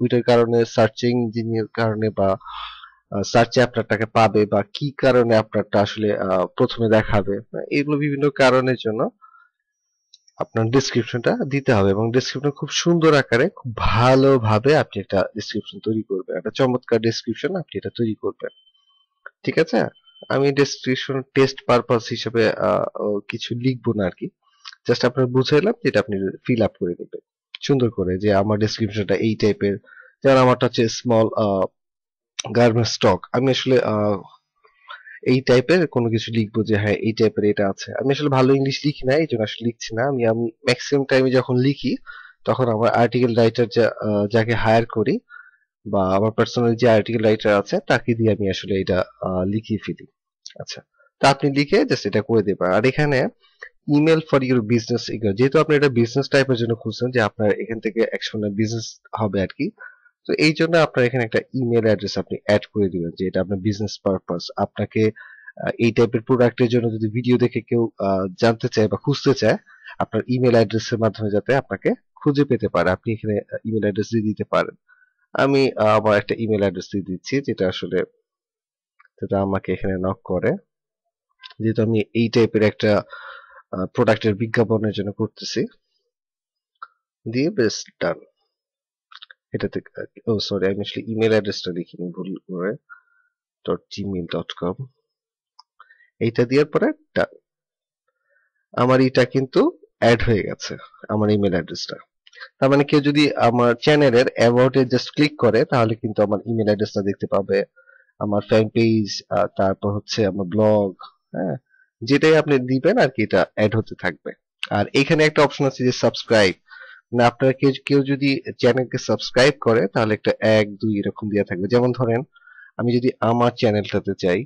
ওইটার কারণে সার্চিং ইঞ্জিনের কারণে বা সার্চে আপনারটাকে পাবে, বা কি কারণে আপনারটা আসলে প্রথমে দেখাবে, এগুলো বিভিন্ন কারণের জন্য আপনার ডেসক্রিপশনটা দিতে হবে। এবং ডেসক্রিপশন খুব সুন্দর আকারে, খুব ভালোভাবে আপনি একটা ডেসক্রিপশন তৈরি করবেন, একটা চমৎকার ডেসক্রিপশন আপনি এটা তৈরি করবেন। ঠিক আছে, আমি ডেসক্রিপশন টেস্ট পারপাস হিসেবে কিছু লিখবো না আর কি, জাস্ট আপনার বুঝাইলাম যেটা আপনি ফিল আপ করে নেবেন সুন্দর করে, যে আমার ডেসক্রিপশনটা এই টাইপের। যেমন আমারটা হচ্ছে স্মল গার্মেন্টস স্টক, আমি আসলে এই টাইপের কোনো কিছু লিখবো যে হ্যাঁ এই টাইপের এটা আছে। আমি আসলে ভালো ইংলিশ লিখি না, এই জন্য আসলে লিখছি না। আমি আমি ম্যাক্সিমাম টাইমে যখন লিখি তখন আমার আর্টিকেল রাইটার যাকে হায়ার করি, বা আমার পার্সোনাল যে আর্টিকেল রাইটার আছে তাকে দিয়ে আমি আসলে এটা লিখিয়ে ফেলি। আচ্ছা, তা আপনি লিখে জাস্ট এটা করে দেবেন। আর এখানে ইমেল ফর ইউর বিজনেস, যেহেতু আপনি এটা বিজনেস টাইপের জন্য খুঁজছেন, যে আপনার এখান থেকে একসময় বিজনেস হবে আর কি, তো এই জন্য আপনার এখানে একটা ইমেল অ্যাড্রেস আপনি অ্যাড করে দিবেন, যে এটা আপনার বিজনেস পারপাস। আপনাকে এই টাইপের প্রোডাক্টের জন্য যদি ভিডিও দেখে কেউ জানতে চায় বা খুঁজতে চায়, আপনার ইমেল অ্যাড্রেসের মাধ্যমে যাতে আপনাকে খুঁজে পেতে পারে, আপনি এখানে ইমেল অ্যাড্রেস দিয়ে দিতে পারেন। আমি আমার একটা ইমেল অ্যাড্রেস দিয়ে দিচ্ছি, যেটা আসলে যেটা আমাকে এখানে নক করে, যেহেতু আমি এই টাইপের একটা প্রোডাক্টের বিজ্ঞাপনের জন্য করতেছি। দিয়ে বেশ ডান। এটাতে ও সরি, আমি আসলে ইমেল অ্যাড্রেসটা লিখিনি ভুল করে, .gmail.com। এইটা দেওয়ার পরে ডান। আমার এটা কিন্তু অ্যাড হয়ে গেছে, আমার ইমেল অ্যাড্রেসটা। তার মানে কেউ যদি আমার চ্যানেলের অ্যাবাউট এ জাস্ট ক্লিক করে তাহলে কিন্তু আমার ইমেল অ্যাড্রেসটা দেখতে পাবে, আমার ফ্যান পেজ, তারপর হচ্ছে আমার ব্লগ, হ্যাঁ, যেটাই আপনি দিবেন আর কি এটা অ্যাড হতে থাকবে। আর এখানে একটা অপশন আছে যে সাবস্ক্রাইব, না আপনারা কেউ কেউ যদি চ্যানেলকে সাবস্ক্রাইব করে তাহলে একটা 1 2 এরকম দেওয়া থাকবে। যেমন ধরেন আমি যদি আমার চ্যানেলটাতে যাই,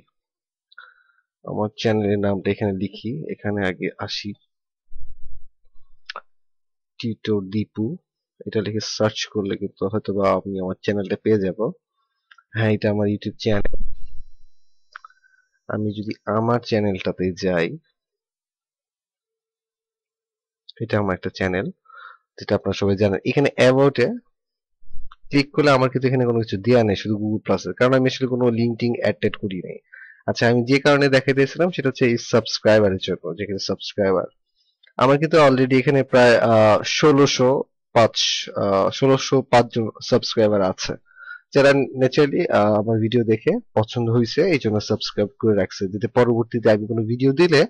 আমার চ্যানেলের নামটা এখানে লিখি, এখানে আগে আসি, টিটো দীপু, এটা লিখে সার্চ করলে কিন্তু হয়তো বা আমি আমার চ্যানেলটা পেয়ে যাব। হ্যাঁ, এটা আমার ইউটিউব চ্যানেল। আমি যদি আমার চ্যানেলটাতে যাই, এটা আমার একটা চ্যানেল, যেটা আপনারা সবাই জানেন। এখানে অ্যাবাউট এ ক্লিক করলে আমার কিন্তু এখানে কোনো কিছু দেওয়া নেই, শুধু গুগল প্লাস এর, কারণ আমি আসলে কোনো লিঙ্ক টিঙ্ক অ্যাড করি নাই। আচ্ছা, আমি যে কারণে দেখাইতেছিলাম সেটা হচ্ছে এই সাবস্ক্রাইবারের জন্য, যেখানে সাবস্ক্রাইবার আমার কিন্তু অলরেডি এখানে প্রায় 1605 1605 জন সাবস্ক্রাইবার আছে, যারা ন্যাচারালি আমার ভিডিও দেখে পছন্দ হয়েছে এই জন্য সাবস্ক্রাইব করে রাখছে, যাতে পরবর্তীতে আমি কোনো ভিডিও দিলে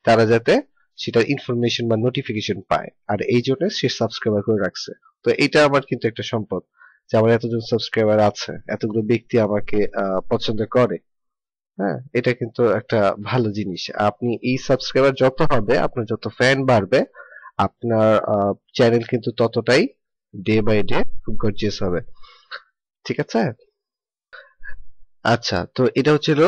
তারা যাতে সেটার ইনফরমেশন বা নোটিফিকেশন পায়, আর এই জন্য সে সাবস্ক্রাইবার করে রাখছে। তো এটা আমার কিন্তু একটা সম্পদ যে আমার এতজন সাবস্ক্রাইবার আছে, এতগুলো ব্যক্তি আমাকে পছন্দ করে। হ্যাঁ, এটা কিন্তু একটা ভালো জিনিস। আপনি এই সাবস্ক্রাইবার যত হবে, আপনার যত ফ্যান বাড়বে, আপনার চ্যানেল কিন্তু ততটাই ডে বাই ডে গর্জিয়াস হবে। ঠিক আছে? আচ্ছা, তো এটা হচ্ছিল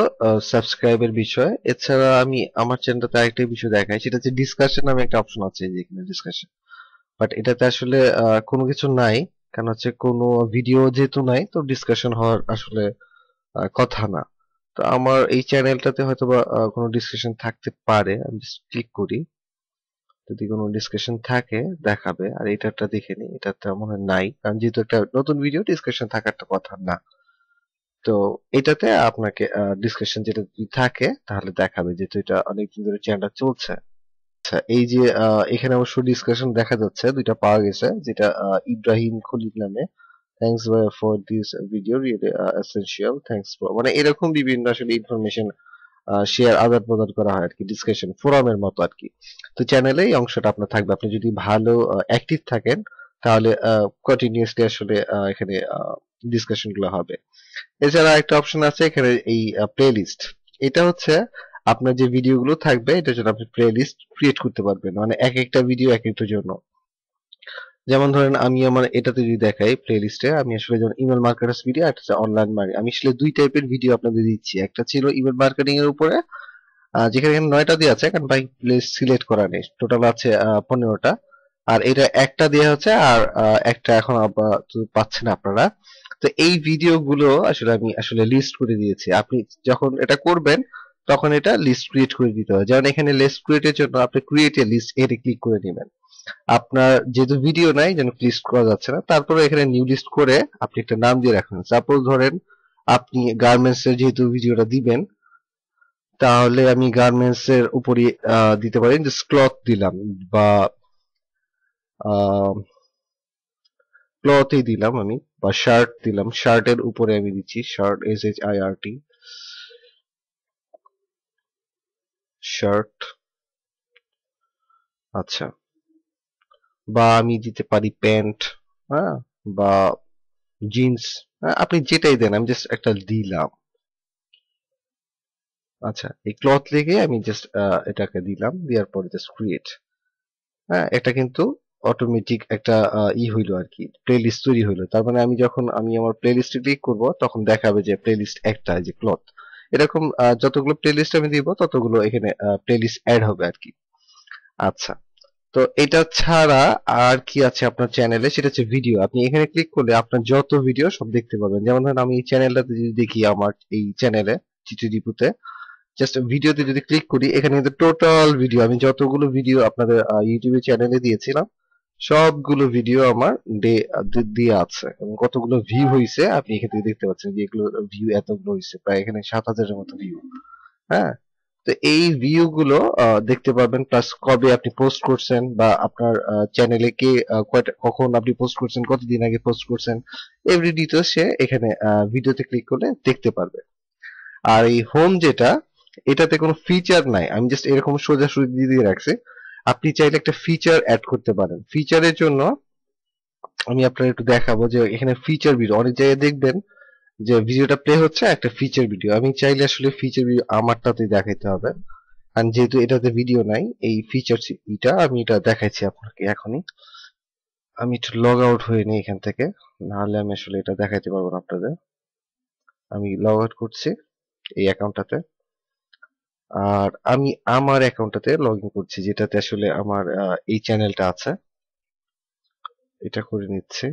সাবস্ক্রাইবের বিষয়। এছাড়া আমি আমার চ্যানেলটাতে আরেকটা বিষয় দেখাই, সেটা হচ্ছে ডিসকাশন নামে একটা অপশন আছে, এই যে এখানে ডিসকাশন। বাট এটাতে আসলে কোনো কিছু নাই, কারণ হচ্ছে কোনো ভিডিও যেহেতু নাই, তো ডিসকাশন হওয়ার আসলে কথা না। তো আমার এই চ্যানেলটাতে হয়তো বা কোনো ডিসকাশন থাকতে পারে, আমি জাস্ট ক্লিক করি, যদি কোনো ডিসকাশন থাকে দেখাবে। আর এটাটা দেখে নিই, এটাতে মনে হয় নাই, কারণ যেহেতু একটা নতুন ভিডিও, ডিসকাশন থাকার তো কথা না। তো এটাতে আপনাকে ডিসকাশন যেটা যদি থাকে তাহলে দেখাবে, যেহেতু এটা অনেকদিন ধরে চ্যানেলটা চলছে। আচ্ছা, এই যে এখানে অবশ্য ডিসকাশন দেখা যাচ্ছে, দুইটা পাওয়া গেছে, যেটা ইব্রাহিম খলিল নামে, thanks for this video really essential, thanks for, মানে এরকম বিভিন্ন আসলে ইনফরমেশন শেয়ার আদান প্রদান করা হয় আর কি, ডিসকাশন ফোরামের মতো আর কি। তো চ্যানেলে এই অংশটা আপনার থাকবে, আপনি যদি ভালো অ্যাক্টিভ থাকেন তাহলে কন্টিনিউয়াসলি আসলে এখানে ডিসকাশন গুলো হবে। এছাড়া একটা অপশন আছে এখানে, এই প্লেলিস্ট। এটা হচ্ছে আপনার যে ভিডিওগুলো থাকবে এটার জন্য আপনি প্লেলিস্ট ক্রিয়েট করতে পারবেন, মানে এক একটা ভিডিও এক একটার জন্য। যেমন ধরেন আমি আমার এটাতে যদি দেখাই প্লেলিস্টে, আমি আসলে যেমন ইমেল মার্কেটার্স ভিডিও, একটা অনলাইন মার্কেটিং, আমি আসলে দুই টাইপের ভিডিও আপনাদের দিচ্ছি। একটা ছিল ইমেল মার্কেটিং এর উপরে, যেখানে এখানে 9টা দেওয়া আছে, কারণ বাই প্লেস সিলেক্ট করা নেই, টোটাল আছে 15টা। আর এটা একটা দেওয়া হচ্ছে, আর একটা এখন পাচ্ছেন আপনারা। তো এই ভিডিওগুলো আসলে আমি আসলে লিস্ট করে দিয়েছি, আপনি যখন এটা করবেন তখন এটা লিস্ট ক্রিয়েট করে দিতে হয়। যেমন এখানে লিস্ট ক্রিয়েটের জন্য আপনি ক্রিয়েট এ লিস্ট এর ক্লিক করে নেবেন। আপনার যেহেতু ভিডিও নাই যেন লিস্ট করা যাচ্ছে না, তারপরে এখানে নিউ লিস্ট করে আপনি একটা নাম দিয়ে রাখবেন। সাপোজ ধরেন আপনি গার্মেন্টস এর যেহেতু ভিডিওটা দিবেন, তাহলে আমি গার্মেন্টস এর উপরই দিতে পারি, যে ক্লথ দিলাম, বা ক্লথই দিলাম আমি, বা শার্ট দিলাম, শার্টের উপরে আমি দিচ্ছি শার্ট, SHIRT, শার্ট। আচ্ছা, বা আমি দিতে পারি প্যান্ট, হ্যাঁ, বা জিন্স, আপনি যেটাই দেন, আমি জাস্ট একটা দিলাম। আচ্ছা, এই ক্লথ লিখে আমি জাস্ট এটাকে দিলাম, দেওয়ার পরে জাস্ট ক্রিয়েট। হ্যাঁ, এটা কিন্তু অটোমেটিক একটা হইলো আর কি, প্লেলিস্ট তৈরি হইলো। তার মানে আমি যখন আমি আমার প্লেলিস্টে ক্লিক করব তখন দেখাবে যে প্লেলিস্ট একটা, যে ক্লথ। এরকম যতগুলো প্লেলিস্ট আমি দিব ততগুলো এখানে প্লেলিস্ট অ্যাড হবে আর কি। আচ্ছা, তো এটা ছাড়া আর কি আছে আপনার চ্যানেলে, সেটা হচ্ছে ভিডিও। আপনি এখানে ক্লিক করলে আপনার যত ভিডিও সব দেখতে পাবেন। যেমন ধরেন আমি এই চ্যানেলটাতে যদি দেখি, আমার এই চ্যানেলে চিচু দীপুতে জাস্ট ভিডিওতে যদি ক্লিক করি, এখানে কিন্তু টোটাল ভিডিও, আমি যতগুলো ভিডিও আপনাদের ইউটিউবে চ্যানেলে দিয়েছিলাম সবগুলো ভিডিও আমার ডে দিয়ে আছে, এবং কতগুলো ভিউ হয়েছে আপনি এখান থেকে দেখতে পাচ্ছেন, যে এগুলো ভিউ এতগুলো হয়েছে, প্রায় এখানে 7,000-এর মতো ভিউ। হ্যাঁ, তো এই ভিউ গুলো দেখতে পারবেন, প্লাস কবে আপনি পোস্ট করছেন বা আপনার চ্যানেলে কে কখন আপনি পোস্ট করছেন, কতদিন আগে পোস্ট করছেন, এভরি ডিটেলস সে এখানে ভিডিওতে ক্লিক করলে দেখতে পারবে। আর এই হোম যেটা, এটাতে কোনো ফিচার নাই, আমি জাস্ট এরকম সোজাসুজি দিয়ে রাখছি। আপনি চাইলে একটা ফিচার অ্যাড করতে পারেন। ফিচারের জন্য আমি আপনার একটু দেখাবো যে এখানে ফিচার ভিডিও অনেক জায়গায় দেখবেন যে ভিডিওটা প্লে হচ্ছে একটা ফিচার ভিডিও। আমি চাইলে আসলে ফিচার ভিডিও আমারটাতে দেখাইতে হবে, কারণ যেহেতু এটাতে ভিডিও নাই, এই ফিচার এটা আমি এটা দেখাইছি আপনাকে এখনই। আমি একটু লগ আউট হয়ে নিই এখান থেকে, নাহলে আমি আসলে এটা দেখাইতে পারবো না আপনাদের। আমি লগ আউট করছি এই অ্যাকাউন্টটাতে, আর আমি আমার অ্যাকাউন্টটাতে লগ ইন করছি যেটাতে আসলে আমার এই চ্যানেলটা আছে, এটা করে নিচ্ছে।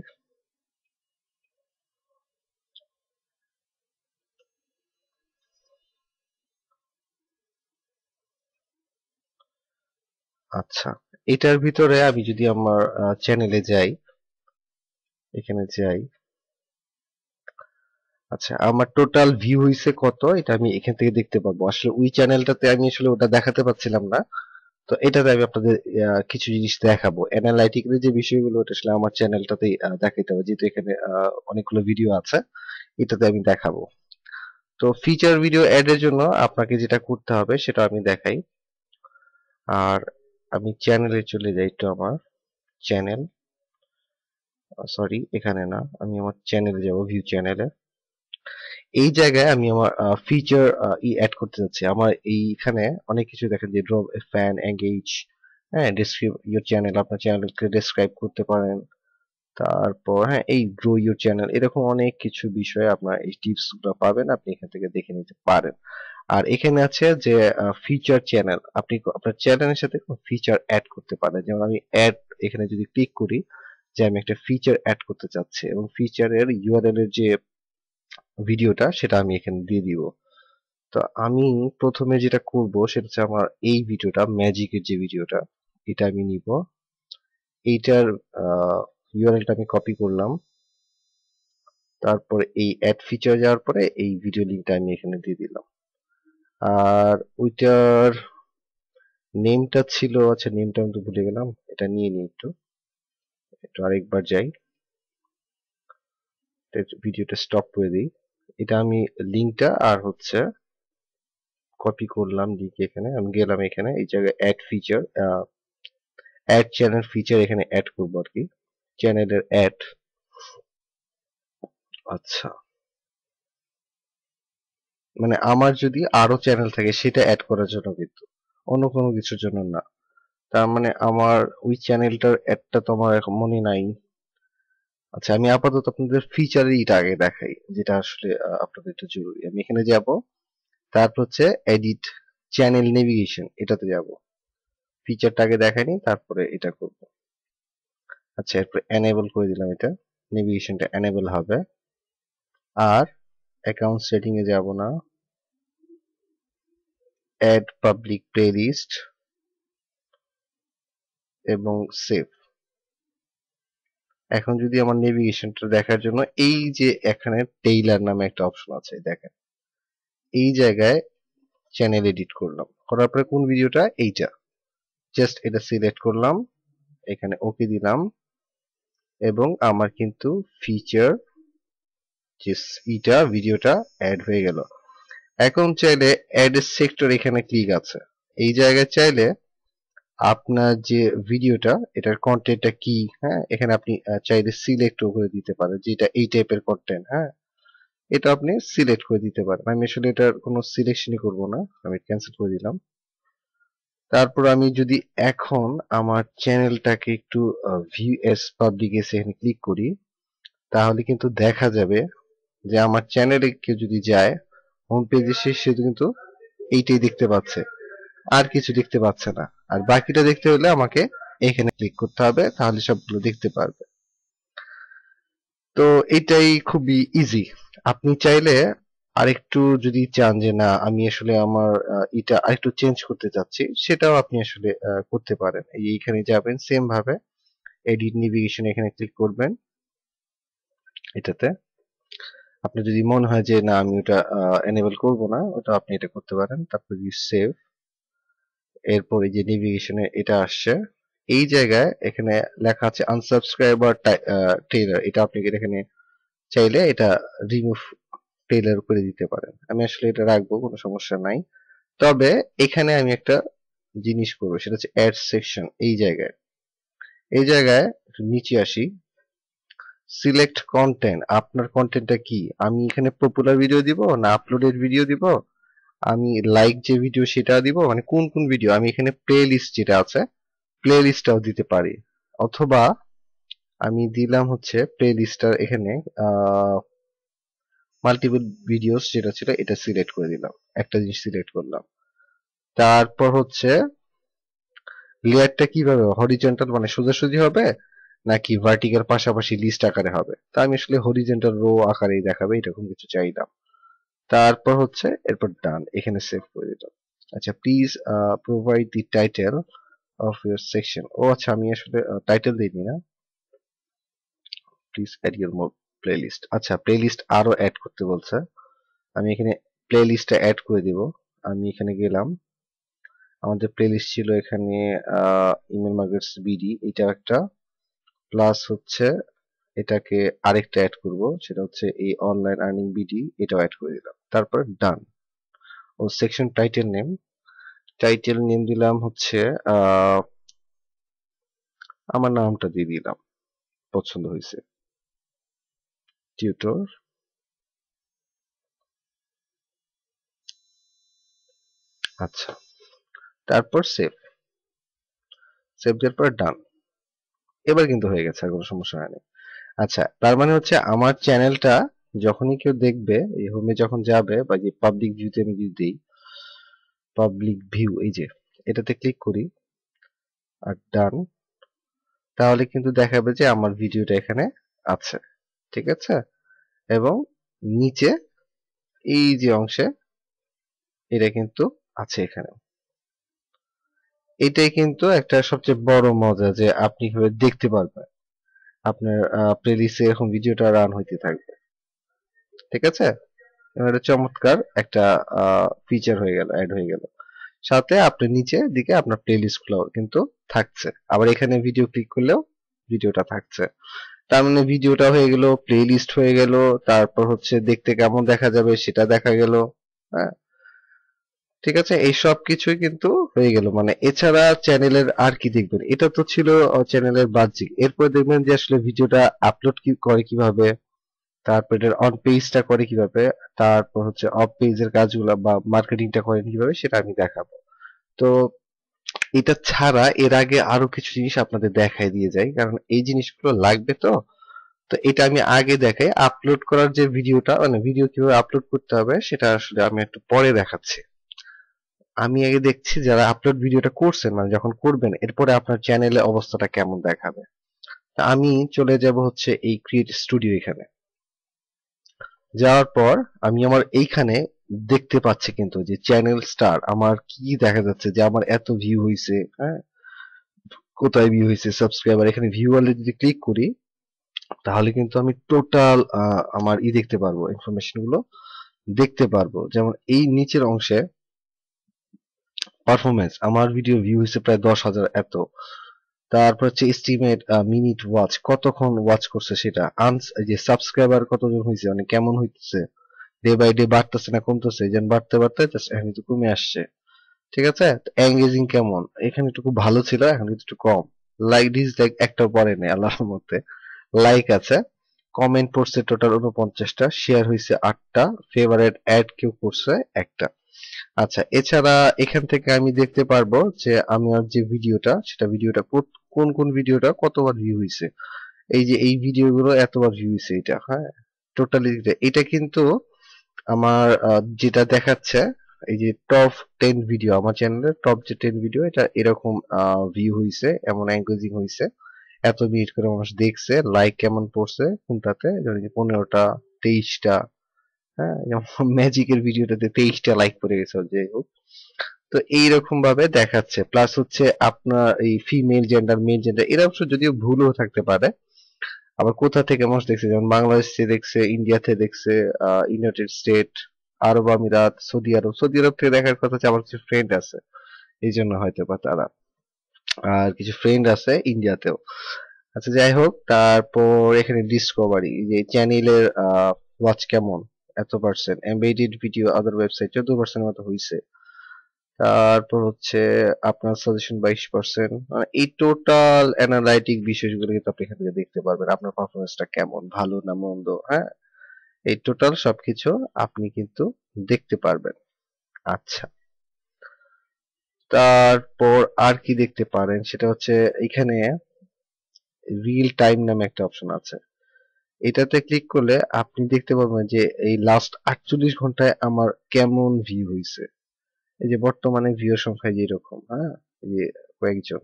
আচ্ছা, এটার ভিতরে আমি যদি আমার চ্যানেলে যাই, এখানে যাই, আচ্ছা আমার টোটাল ভিউ হইছে কত এটা আমি এখান থেকে দেখতে পাবো। আসলে ওই চ্যানেলটাতে আমি আসলে ওটা দেখাতে পাচ্ছিলাম না, তো এটাতে আমি আপনাদের কিছু জিনিস দেখাবো। অ্যানালাইটিক্যাল যে বিষয়গুলো ওটা আসলে আমার চ্যানেলটাতেই দেখাইতে হবে, যেহেতু এখানে অনেকগুলো ভিডিও আছে, এটাতে আমি দেখাবো। তো ফিচার ভিডিও অ্যাড এর জন্য আপনাকে যেটা করতে হবে সেটা আমি দেখাই। আর আমি চ্যানেলে চলে যাই, একটু আমার চ্যানেল, সরি এখানে না, আমি আমার চ্যানেলে যাব, ভিউ চ্যানেলে। এই জায়গায় আমি আমার ফিচার অ্যাড করতে যাচ্ছি। আমার এইখানে অনেক কিছু দেখেন যে ড্রপ এ ফ্যান এঙ্গেজ, হ্যাঁ ডিসক্রাইব ইউর চ্যানেল, আপনার চ্যানেলকে ডেসক্রাইব করতে পারেন। তারপর হ্যাঁ এই গ্রো ইউর চ্যানেল, এরকম অনেক কিছু বিষয়ে আপনার এই টিপস গুলো পাবেন, আপনি এখান থেকে দেখে নিতে পারেন। আর এখানে আছে যে ফিচার চ্যানেল, আপনি আপনার চ্যানেলের সাথে কোনো ফিচার অ্যাড করতে পারেন। যেমন আমি অ্যাড, এখানে যদি ক্লিক করি যে আমি একটা ফিচার অ্যাড করতে চাচ্ছি, এবং ফিচারের ইউআরএল এর যে ভিডিওটা সেটা আমি এখানে দিয়ে দিব। তো আমি প্রথমে যেটা করব সেটা হচ্ছে আমার এই ভিডিওটা, ম্যাজিকের যে ভিডিওটা, এটা আমি নিব। এইটার ইউআরএলটা আমি কপি করলাম, তারপরে এই অ্যাড ফিচার যাওয়ার পরে এই ভিডিও লিঙ্কটা আমি এখানে দিয়ে দিলাম। আর ওইটার নেমটা ছিল, আচ্ছা নেমটা আমি তো ভুলে গেলাম, এটা নিয়ে নিই একটু, একটু আরেকবার যাই, ভিডিওটা স্টপ করে দিই। এটা আমি লিঙ্কটা আর হচ্ছে কপি করলাম, লিঙ্ক এখানে আমি গেলাম, এখানে এই জায়গায় add feature, add channel feature এখানে অ্যাড করবো আর কি, চ্যানেলের অ্যাড। আচ্ছা, মানে আমার যদি আরো চ্যানেল থাকে সেটা অ্যাড করার জন্য, কিন্তু অন্য কোনো কিছুর জন্য না। তার মানে আমার ওই চ্যানেলটার অ্যাডটা তো আমার এখন মনে নাই। আচ্ছা আমি আপাতত আপনাদের ফিচারের এটা আগে দেখাই, যেটা আসলে আপনাদের একটু জরুরি। আমি এখানে যাব, তারপর হচ্ছে এডিট চ্যানেল নেভিগেশন, এটাতে যাব। ফিচারটা আগে দেখাইনি, তারপরে এটা করব। আচ্ছা এরপর এনেবল করে দিলাম, এটা নেভিগেশনটা এনেবল হবে। আর অ্যাকাউন্ট সেটিং এ যাব না, অ্যাড পাবলিক প্লেলিস্ট এবং সেভ। এখন যদি আমার নেভিগেশনটা দেখার জন্য এই যে এখানে টেইলার নামে একটা অপশন আছে দেখেন, এই জায়গায় চ্যানেল এডিট করলাম, করার পরে কোন ভিডিওটা, এইটা, জাস্ট এটা সিলেক্ট করলাম, এখানে ওকে দিলাম, এবং আমার কিন্তু ফিচার যে ইটা ভিডিওটা অ্যাড হয়ে গেল। এখন চাইলে অ্যাড সেক্টর এখানে ক্লিক আছে, এই জায়গায় চাইলে আপনার যে ভিডিওটা এটার কন্টেন্টটা কি, হ্যাঁ এখানে আপনি চাইলে সিলেক্টও করে দিতে পারেন যে এটা এই টাইপের কন্টেন্ট, হ্যাঁ এটা আপনি সিলেক্ট করে দিতে পারেন। আমি আসলে এটার কোনো সিলেকশনই করব না, আমি ক্যান্সেল করে দিলাম। তারপর আমি যদি এখন আমার চ্যানেলটাকে একটু ভিউ এস পাবলিক এসে এখানে ক্লিক করি, তাহলে কিন্তু দেখা যাবে যে আমার চ্যানেলে কেউ যদি যায়, হোম পেজে সে কিন্তু এইটাই দেখতে পাচ্ছে, আর কিছু দেখতে পাচ্ছে না। আর বাকিটা দেখতে হলে আমাকে এখানে ক্লিক করতে হবে, তাহলে সবগুলো দেখতে পারবে। তো এটাই খুবই ইজি। আপনি চাইলে আরেকটু যদি চান যে না আমি আসলে আমার এটা আরেকটু চেঞ্জ করতে চাচ্ছি, সেটাও আপনি আসলে করতে পারেন। এইখানে যাবেন, সেম ভাবে এডিট নেভিগেশন এখানে ক্লিক করবেন এটাতে। আপনার যদি মনে হয় যে না আমি ওটা এনেবল করব না, ওটা আপনি এটা করতে পারেন। তারপর সেভ, এরপরে যে নেভিগেশনে এটা আসছে, এই জায়গায় এখানে লেখা আছে আনসাবস্ক্রাইবার টেইলার, এটা আপনি এখানে চাইলে এটা রিমুভ টেইলার করে দিতে পারেন। আমি আসলে এটা রাখবো, কোনো সমস্যা নাই। তবে এখানে আমি একটা জিনিস করবো, সেটা হচ্ছে অ্যাড সেকশন। এই জায়গায় একটু নিচে আসি, সিলেক্ট কন্টেন্ট। আপনার কন্টেন্টটা কি? আমি এখানে পপুলার ভিডিও দিব না আপলোডেড ভিডিও দিব, আমি লাইক যে ভিডিও সেটা দিব, মানে কোন কোন ভিডিও। আমি এখানে প্লে লিস্ট যেটা আছে প্লে লিস্টটাও দিতে পারি, অথবা আমি দিলাম হচ্ছে প্লে লিস্টটার এখানে মাল্টিপল ভিডিওস যেটা ছিল এটা সিলেক্ট করে দিলাম, একটা জিনিস সিলেক্ট করলাম। তারপর হচ্ছে লেয়ারটা কিভাবে, হরিজন্টাল মানে সোজাসুজি হবে নাকি ভার্টিক্যাল পাশাপাশি লিস্ট আকারে হবে? তা আমি আসলে হরিজন্টাল রো আকারেই দেখাবে এরকম কিছু চাইলাম। তারপর হচ্ছে এরপর ডান, এখানে সেভ করে দিলাম। আচ্ছা, please provide the title of your section. ও আচ্ছা, আমি আসলে টাইটেল দিইনি না। Please add your more playlist. আচ্ছা, প্লেলিস্ট আরো অ্যাড করতে বলছে, আমি এখানে প্লেলিস্টটা অ্যাড করে দিব। আমি এখানে গেলাম, আমাদের প্লেলিস্ট ছিল এখানে ইমেল মার্কেটস বিডি, এটা একটা, প্লাস হচ্ছে এটাকে আরেকটা অ্যাড করব, সেটা হচ্ছে এই অনলাইন আর্নিং বিডি, এটাও অ্যাড করে দিলাম। তারপর ডান। ও সেকশন টাইটেল নেম দিলাম হচ্ছে আহ, আমার নামটা দিয়ে দিলাম, পছন্দ হয়েছে, টিউটর। আচ্ছা, তারপর সেভ দেওয়ার পর ডান। এবার কিন্তু হয়ে গেছে, আর কোনো সমস্যা হয়নি। আচ্ছা, তার মানে হচ্ছে আমার চ্যানেলটা যখনই কেউ দেখবে, এই হোমে যখন যাবে বা যে পাবলিক ভিউতে আমি যদি দিই, পাবলিক ভিউ এই যে এটাতে ক্লিক করি আর ডান, তাহলে কিন্তু দেখাবে যে আমার ভিডিওটা এখানে আছে। ঠিক আছে? এবং নিচে এই যে অংশে এটা কিন্তু আছে এখানে। এটাই কিন্তু একটা সবচেয়ে বড় মজা, যে আপনি কিভাবে দেখতে পারবেন আপনার প্লেলিস্টে এরকম ভিডিওটা রান হইতে থাকবে। ঠিক আছে? এবং এটা চমৎকার একটা ফিচার হয়ে গেল, অ্যাড হয়ে গেল। সাথে আপনি নিচে দিকে আপনার প্লেলিস্ট গুলো কিন্তু থাকছে, আবার এখানে ভিডিও ক্লিক করলেও ভিডিওটা থাকছে। তার মানে ভিডিওটা হয়ে গেল, প্লেলিস্ট হয়ে গেল, তারপর হচ্ছে দেখতে কেমন দেখা যাবে সেটা দেখা গেল। হ্যাঁ, ঠিক আছে, এই সব কিছুই কিন্তু হয়ে গেল। মানে এছাড়া চ্যানেলের আর কি দেখবেন, এটা তো ছিল চ্যানেলের বাহ্যিক। এরপর দেখবেন যে আসলে ভিডিওটা আপলোড কি করে কিভাবে, তারপর এটার অন পেজটা করে কিভাবে, তারপর হচ্ছে অফ পেজের কাজগুলো বা মার্কেটিংটা করেন কিভাবে সেটা আমি দেখাবো। তো এটা ছাড়া এর আগে আরো কিছু জিনিস আপনাদের দেখাই দিয়ে যাই, কারণ এই জিনিসগুলো লাগবে। তো তো এটা আমি আগে দেখাই, আপলোড করার যে ভিডিওটা, মানে ভিডিও কিভাবে আপলোড করতে হবে সেটা আসলে আমি একটু পরে দেখাচ্ছি। আমি আগে দেখছি যারা আপলোড ভিডিওটা করছেন, মানে যখন করবেন এরপরে আপনার চ্যানেলে অবস্থাটা কেমন দেখাবে। তা আমি চলে যাব হচ্ছে এই ক্রিয়েট স্টুডিও, এখানে যাওয়ার পর আমি আমার এইখানে দেখতে পাচ্ছি কিন্তু যে চ্যানেল স্টার আমার কি দেখা যাচ্ছে, যে আমার এত ভিউ হয়েছে। হ্যাঁ, কোথায় ভিউ হয়েছে, সাবস্ক্রাইবার, এখানে ভিউ অলরেডি যদি ক্লিক করি তাহলে কিন্তু আমি টোটাল আমার দেখতে পারবো, ইনফরমেশন গুলো দেখতে পারবো। যেমন এই নিচের অংশে পারফরমেন্স, আমার ভিডিও ভিউ হয়েছে প্রায় 10,000 এত। তারপর হচ্ছে এস্টিমেট মিনিট ওয়াচ, কতক্ষণ ওয়াচ করছে সেটা, যে সাবস্ক্রাইবার কতজন হয়েছে, মানে কেমন হইতেছে, ডে বাই ডে বাড়তেছে না কমতেছে, যেন বাড়তে বাড়তে জাস্ট এখন একটু কমে আসছে। ঠিক আছে, এঙ্গেজিং কেমন, এখানে একটু খুব ভালো ছিল, এখন কিন্তু একটু কম। লাইক ডিসলাইক একটাও পড়ে নেই আল্লাহর মধ্যে, লাইক আছে। কমেন্ট পড়ছে টোটাল 49টা, শেয়ার হয়েছে 8টা, ফেভারিট অ্যাড কেউ করছে একটা। আচ্ছা, এছাড়া এখান থেকে আমি দেখতে পারবো যে আমার যে ভিডিওটা, সেটা ভিডিওটা কোন কোন ভিডিওটা কতবার ভিউ হয়েছে। এই যে এই ভিডিওগুলো এতবার ভিউ হয়েছে, এটা হ্যাঁ টোটালি। এটা কিন্তু আমার যেটা দেখাচ্ছে, এই যে টপ 10 ভিডিও, আমার চ্যানেলের টপ যে 10 ভিডিও, এটা এরকম ভিউ হয়েছে, এমন এঙ্গেজিং হয়েছে, এত মিনিট করে মানুষ দেখছে, লাইক কেমন পড়ছে কোনটাতে, ধরেন যে 15টা, 23টা। হ্যাঁ, যেমন ম্যাজিকের ভিডিওটাতে 23টা লাইক পড়ে গেছে, যাই হোক। তো এইরকম ভাবে দেখাচ্ছে। প্লাস হচ্ছে আপনার এই ফিমেল জেন্ডার, মেল জেন্ডার, এরা অবশ্য যদিও ভুলও থাকতে পারে, আবার কোথা থেকে মানুষ দেখছে, যেমন বাংলাদেশ থেকে দেখছে, ইন্ডিয়াতে দেখছে, ইউনাইটেড স্টেট, আরব আমিরাত, সৌদি আরব থেকে দেখার কথা হচ্ছে আমার কিছু ফ্রেন্ড আছে, এই জন্য হয়তো বা তারা, আর কিছু ফ্রেন্ড আছে ইন্ডিয়াতেও। আচ্ছা যাই হোক, তারপর এখানে ডিসকভারি, যে চ্যানেলের ওয়াচ কেমন, এত পার্সেন্ট, এমবেডেড ভিডিও আদার ওয়েবসাইট 14% মতো হয়েছে। তারপর হচ্ছে আপনার সাজেশন 22%। এই টোটাল অ্যানালাইটিক বিষয়গুলো কিন্তু আপনি এখান থেকে দেখতে পারবেন, আপনার পারফরমেন্সটা কেমন, ভালো না মন্দ, হ্যাঁ, এই টোটাল সবকিছু আপনি কিন্তু দেখতে পারবেন। আচ্ছা, তারপর আর কি দেখতে পারেন সেটা হচ্ছে এখানে রিল টাইম নামে একটা অপশন আছে। এটাতে ক্লিক করলে আপনি দেখতে পারবেন যে এই লাস্ট 48 ঘন্টায় আমার কেমন ভিউ হয়েছে। এই যে বর্তমানে ভিউ সংখ্যা যেরকম, হ্যাঁ, এই যে কয়েকজন,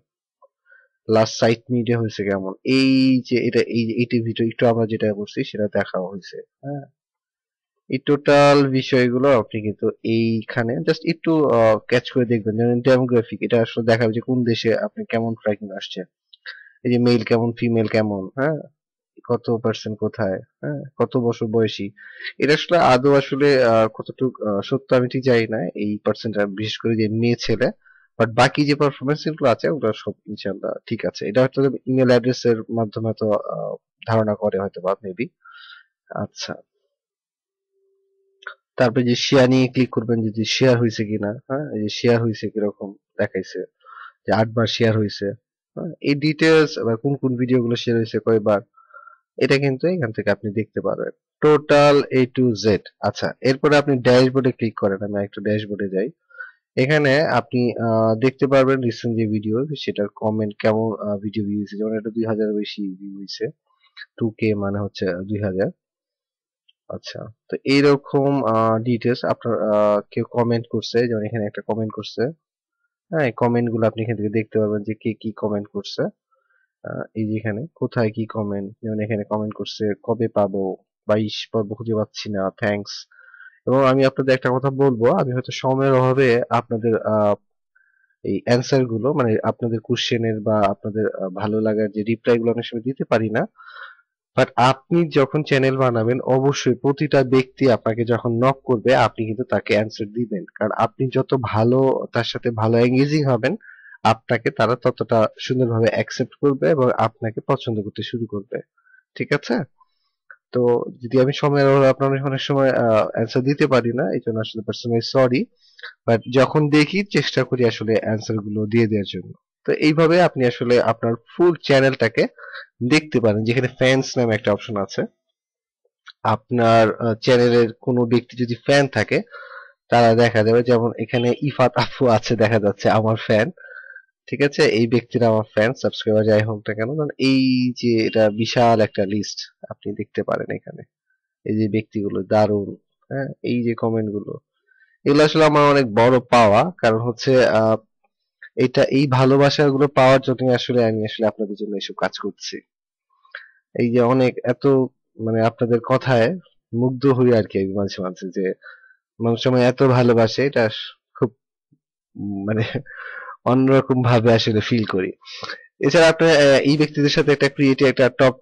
লাস্ট সাইট মিনিটে হয়েছে কেমন, এই যে এটা, এই ভিডিও একটু আমরা যেটা করছি সেটা দেখা হয়েছে, হ্যাঁ। এই টোটাল বিষয়গুলো আপনি কিন্তু এইখানে জাস্ট একটু ক্যাচ করে দেখবেন। যেমন ডেমোগ্রাফিক, এটা আসলে দেখাবে যে কোন দেশে আপনি কেমন ট্র্যাকিং আসছে, এই যে মেল কেমন, ফিমেল কেমন, হ্যাঁ, কত পার্সেন্ট কোথায়, হ্যাঁ, কত বছর বয়সী। এটা আসলে আদৌ আসলে কতটুকু সত্য আমি ঠিক জানি না এই পার্সেন্টটা, বিশেষ করে যে মেয়ে ছেলে, বাট বাকি যে পারফরমেন্স গুলো আছে ওগুলো সব ইনশাআল্লাহ ঠিক আছে। এটা হয়তো ইমেল অ্যাড্রেসের মাধ্যমে তো ধারণা করে হয়তো বা মেবি। আচ্ছা, তারপরে যে শেয়ার নিয়ে ক্লিক করবেন, যদি শেয়ার হয়েছে কিনা, হ্যাঁ, এই যে শেয়ার হয়েছে কিরকম দেখাইছে, যে 8 বার শেয়ার হয়েছে, হ্যাঁ, এই ডিটেলস, আবার কোন কোন ভিডিও গুলো শেয়ার হয়েছে কয়বার, এটা কিন্তু এখান থেকে আপনি দেখতে পারবেন টোটাল A to Z। আচ্ছা, এরপরে আপনি ড্যাশবোর্ডে ক্লিক করেন, আমি একটু ড্যাশবোর্ডে যাই। এখানে আপনি দেখতে পারবেন রিসেন্ট যে ভিডিও সেটার কমেন্ট কেমন, ভিডিও ভিউ হয়েছে, যেমন এটা 2000 বেশি ভিউ হয়েছে, 2K মানে হচ্ছে 2000। আচ্ছা, তো এইরকম ডিটেলস আপনার কেউ কমেন্ট করছে, যেমন এখানে একটা কমেন্ট করছে, হ্যাঁ, এই কমেন্ট গুলো আপনি এখান থেকে দেখতে পারবেন যে কে কি কমেন্ট করছে। এই যে এখানে কোথায় কি কমেন্ট, যেমন এখানে কমেন্ট করছে কবে পাবো, 22 পর্ব খুঁজে পাচ্ছি না, থ্যাঙ্কস। এবং আমি আপনাদের একটা কথা বলবো, আমি হয়তো সময়ের অভাবে আপনাদের এই অ্যান্সার গুলো, মানে আপনাদের কোশ্চেনের বা আপনাদের ভালো লাগার যে রিপ্লাই গুলো অনেক সময় দিতে পারি না। বাট আপনি যখন চ্যানেল বানাবেন অবশ্যই প্রতিটা ব্যক্তি আপনাকে যখন নক করবে আপনি কিন্তু তাকে অ্যান্সার দিবেন, কারণ আপনি যত ভালো তার সাথে ভালো এঙ্গেজিং হবেন, আপনাকে তারা ততটা সুন্দরভাবে অ্যাকসেপ্ট করবে এবং আপনাকে পছন্দ করতে শুরু করবে। ঠিক আছে? তো যদি আমি সময়ের অভাবে আপনার অনেক সময় অ্যান্সার দিতে পারি না, এই জন্য আসলে পার্সোনালি সরি। বাট যখন দেখি চেষ্টা করি আসলে অ্যান্সার গুলো দিয়ে দেওয়ার জন্য। তো এইভাবে আপনি আসলে আপনার ফুল চ্যানেলটাকে দেখতে পারেন, যেখানে ফ্যান্স নামে একটা অপশন আছে। আপনার চ্যানেলের কোনো ব্যক্তি যদি ফ্যান থাকে তারা দেখা যাবে, যেমন এখানে ইফাত আফু আছে দেখা যাচ্ছে আমার ফ্যান। ঠিক আছে, এই ব্যক্তিরা আমার ফ্যান, সাবস্ক্রাইবার যাই হোক না কেন, কারণ এই যে এটা বিশাল একটা লিস্ট আপনি দেখতে পারেন এখানে, এই যে ব্যক্তিগুলো দারুণ, হ্যাঁ, এই যে কমেন্ট গুলো, এগুলো আসলে আমার অনেক বড় পাওয়া, কারণ হচ্ছে এটা, এই ভালোবাসাগুলো পাওয়ার জন্য আসলে আমি আসলে আপনাদের জন্য এসব কাজ করছি। এই যে অনেক এত, মানে আপনাদের কথায় মুগ্ধ হই আর কি আমি মাঝে মাঝে, যে মানুষ সময় এত ভালোবাসে, এটা খুব মানে অন্যরকম ভাবে আসলে ফিল করি। এছাড়া আপনার এই ব্যক্তিদের সাথে একটা ক্রিয়েটিভ একটা টপ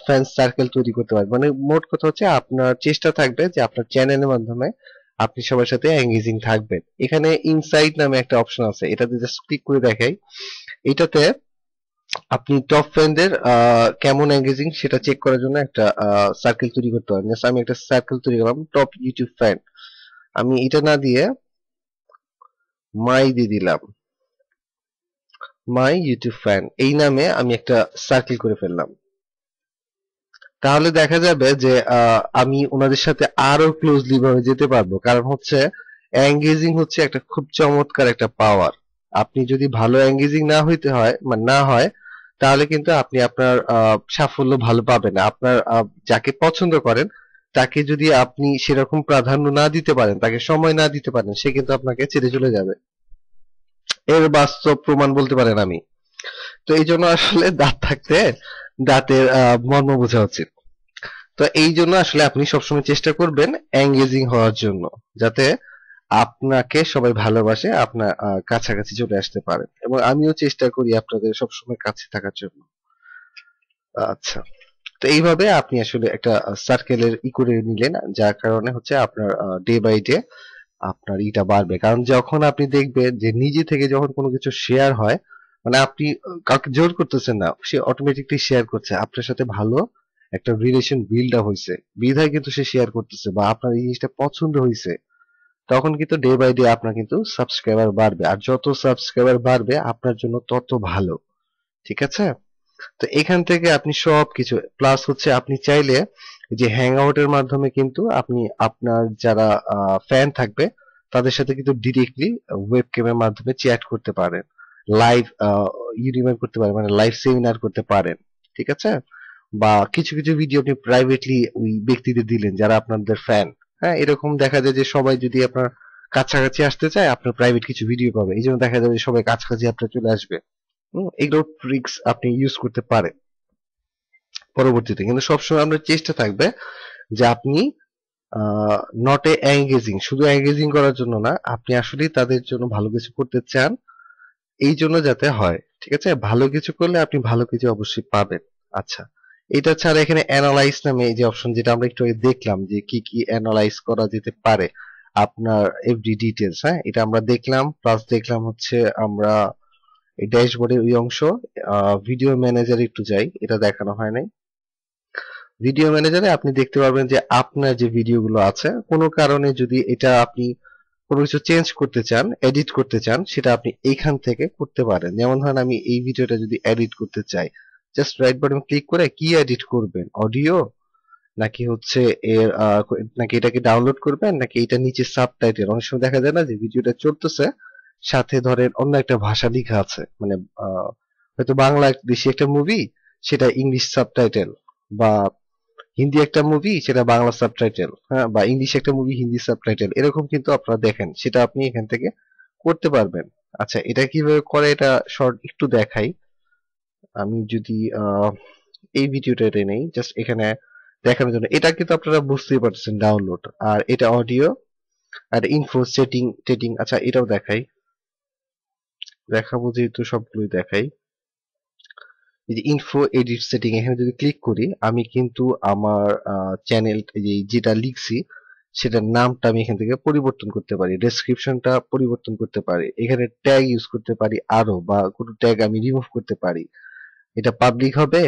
ফ্যান সার্কেল তৈরি করতে পারবেন। মানে মোট কথা হচ্ছে আপনার চেষ্টা থাকবে যে আপনার চ্যানেলের মাধ্যমে আপনি সবার সাথে এঙ্গেজিং থাকবেন। এখানে ইনসাইট নামে একটা অপশন আছে, এটাতে জাস্ট ক্লিক করে দেখাই। এটাতে আপনি টপ ফ্রেন্ডদের কেমন এঙ্গেজিং সেটা চেক করার জন্য একটা সার্কেল তৈরি করতে পারেন। Just আমি একটা সার্কেল তৈরি করলাম, টপ ইউটিউব ফ্যান, আমি এটা না দিয়ে মাই দিয়ে দিলাম, মাই ইউটিউব ফ্যান এই নামে আমি একটা সার্কেল করে ফেললাম। তাহলে দেখা যাবে যে আমি ওনাদের সাথে আরো ক্লোজলি ভাবে যেতে পারবো, কারণ হচ্ছে এঙ্গেজিং হচ্ছে একটা খুব চমৎকার একটা পাওয়ার। আপনি যদি ভালো এঙ্গেজিং না হইতে হয়, মানে না হয়, তাহলে কিন্তু আপনি আপনার সাফল্য ভালো পাবেন না। আপনার যাকে পছন্দ করেন তাকে যদি আপনি সেরকম প্রাধান্য না দিতে পারেন, তাকে সময় না দিতে পারেন, সে কিন্তু আপনাকে ছেড়ে চলে যাবে। এর বাস্তব প্রমাণ বলতে পারেন আমি। তো এই জন্য আসলে দাঁত থাকতে দাঁতের মর্ম বোঝা উচিত। তো এই জন্য আসলে আপনি সবসময় চেষ্টা করবেন এঙ্গেজিং হওয়ার জন্য, যাতে আপনাকে সবাই ভালোবাসে, আপনার কাছাকাছি চলে আসতে পারেন, এবং আমিও চেষ্টা করি আপনাদের সবসময় কাছে থাকার জন্য। আচ্ছা, এইভাবে আপনি আসলে একটা সার্কেলের করে নিলেন, যার কারণে হচ্ছে আপনার ডে বাই ডে আপনার ইটা বাড়বে। কারণ যখন আপনি দেখবেন যে নিজে থেকে যখন কোনো কিছু শেয়ার হয়, মানে আপনি কাউকে জোর করতেছেন না, সে অটোমেটিকলি শেয়ার করছে, আপনার সাথে ভালো একটা রিলেশন বিল্ড আপ হয়েছে বিধায় কিন্তু সে শেয়ার করতেছে, বা আপনার এই জিনিসটা পছন্দ হয়েছে, তখন কিন্তু ডে বাই ডে আপনার কিন্তু সাবস্ক্রাইবার বাড়বে। আর যত সাবস্ক্রাইবার বাড়বে আপনার জন্য তত ভালো। ঠিক আছে? তো এখান থেকে আপনি সবকিছু প্লাস হচ্ছে আপনি চাইলে যে হ্যাং আউটের মাধ্যমে কিন্তু আপনি আপনার যারা ফ্যান থাকবে তাদের সাথে কিন্তু ডিরেক্টলি ওয়েব ক্যামের মাধ্যমে চ্যাট করতে পারেন, লাইভ ইউনিভার করতে পারেন, মানে লাইভ সেমিনার করতে পারেন। ঠিক আছে? বা কিছু কিছু ভিডিও আপনি প্রাইভেটলি ওই ব্যক্তিদের দিলেন যারা আপনাদের ফ্যান। হ্যাঁ, এরকম দেখা যায় যে সবাই যদি আপনার কাছাকাছি আসতে চায় আপনার প্রাইভেট কিছু ভিডিও পাবে, এই জন্য দেখা যাবে যে সবাই কাছাকাছি আপনার চলে আসবে। এগুলো ট্রিক্স আপনি ইউজ করতে পারেন পরবর্তীতে। কিন্তু সবসময় আপনার চেষ্টা থাকবে যে আপনি নট এ এঙ্গেজিং, শুধু এঙ্গেজিং করার জন্য না, আপনি আসলে তাদের জন্য ভালো কিছু করতে চান, এই জন্য যাতে হয়। ঠিক আছে? ভালো কিছু করলে আপনি ভালো কিছু অবশ্যই পাবেন। আচ্ছা, এটা ছাড়া এখানে অ্যানালাইজ নামে এই যে অপশন, যেটা আমরা একটু আগে দেখলাম যে কি কি অ্যানালাইজ করা যেতে পারে আপনার এভরি ডিটেলস, হ্যাঁ, এটা আমরা দেখলাম। প্লাস দেখলাম হচ্ছে আমরা এই ড্যাশবোর্ডের ওই অংশ। ভিডিও ম্যানেজারে একটু যাই, এটা দেখানো হয় নাই। ভিডিও ম্যানেজারে আপনি দেখতে পারবেন যে আপনার যে ভিডিওগুলো আছে কোনো কারণে যদি এটা আপনি কোনো কিছু চেঞ্জ করতে চান, এডিট করতে চান, সেটা আপনি এইখান থেকে করতে পারেন। যেমন ধরেন আমি এই ভিডিওটা যদি এডিট করতে চাই, জাস্ট রাইট বাটন ক্লিক করে কি এডিট করবেন, অডিও নাকি হচ্ছে এর নাকি এটাকে ডাউনলোড করবেন, নাকি এটা নিচে সাবটাইটেল। অনেক সময় দেখা যায় না যে ভিডিওটা চলতেছে সাথে ধরেন অন্য একটা ভাষা লেখা আছে, মানে হয়তো বাংলা দেশি একটা মুভি, সেটা ইংলিশ সাবটাইটেল, বা হিন্দি একটা মুভি সেটা বাংলা সাবটাইটেল, হ্যাঁ, বা ইংলিশ একটা মুভি হিন্দি সাবটাইটেল, এরকম কিন্তু আপনারা দেখেন, সেটা আপনি এখান থেকে করতে পারবেন। আচ্ছা, এটা কিভাবে করে এটা শর্ট একটু দেখাই। আমি যদি এই ভিডিওটা নেই জাস্ট এখানে দেখানোর জন্য, এটা কিন্তু আপনারা বুঝতেই পারছেন ডাউনলোড, আর এটা অডিও, আর ইনফো সেটিং টেটিং। আচ্ছা, এটাও দেখাই, দেখাবো যেহেতু সবগুলোই দেখাই। এই যে ইনফো এডিট সেটিং, এখানে যদি ক্লিক করি আমি কিন্তু আমার চ্যানেল যেটা লিখছি সেটার নামটা আমি এখান থেকে পরিবর্তন করতে পারি, ডেসক্রিপশনটা পরিবর্তন করতে পারি, এখানে ট্যাগ ইউজ করতে পারি আরো, বা কোনো ট্যাগ আমি রিমুভ করতে পারি, এটা পাবলিক হবে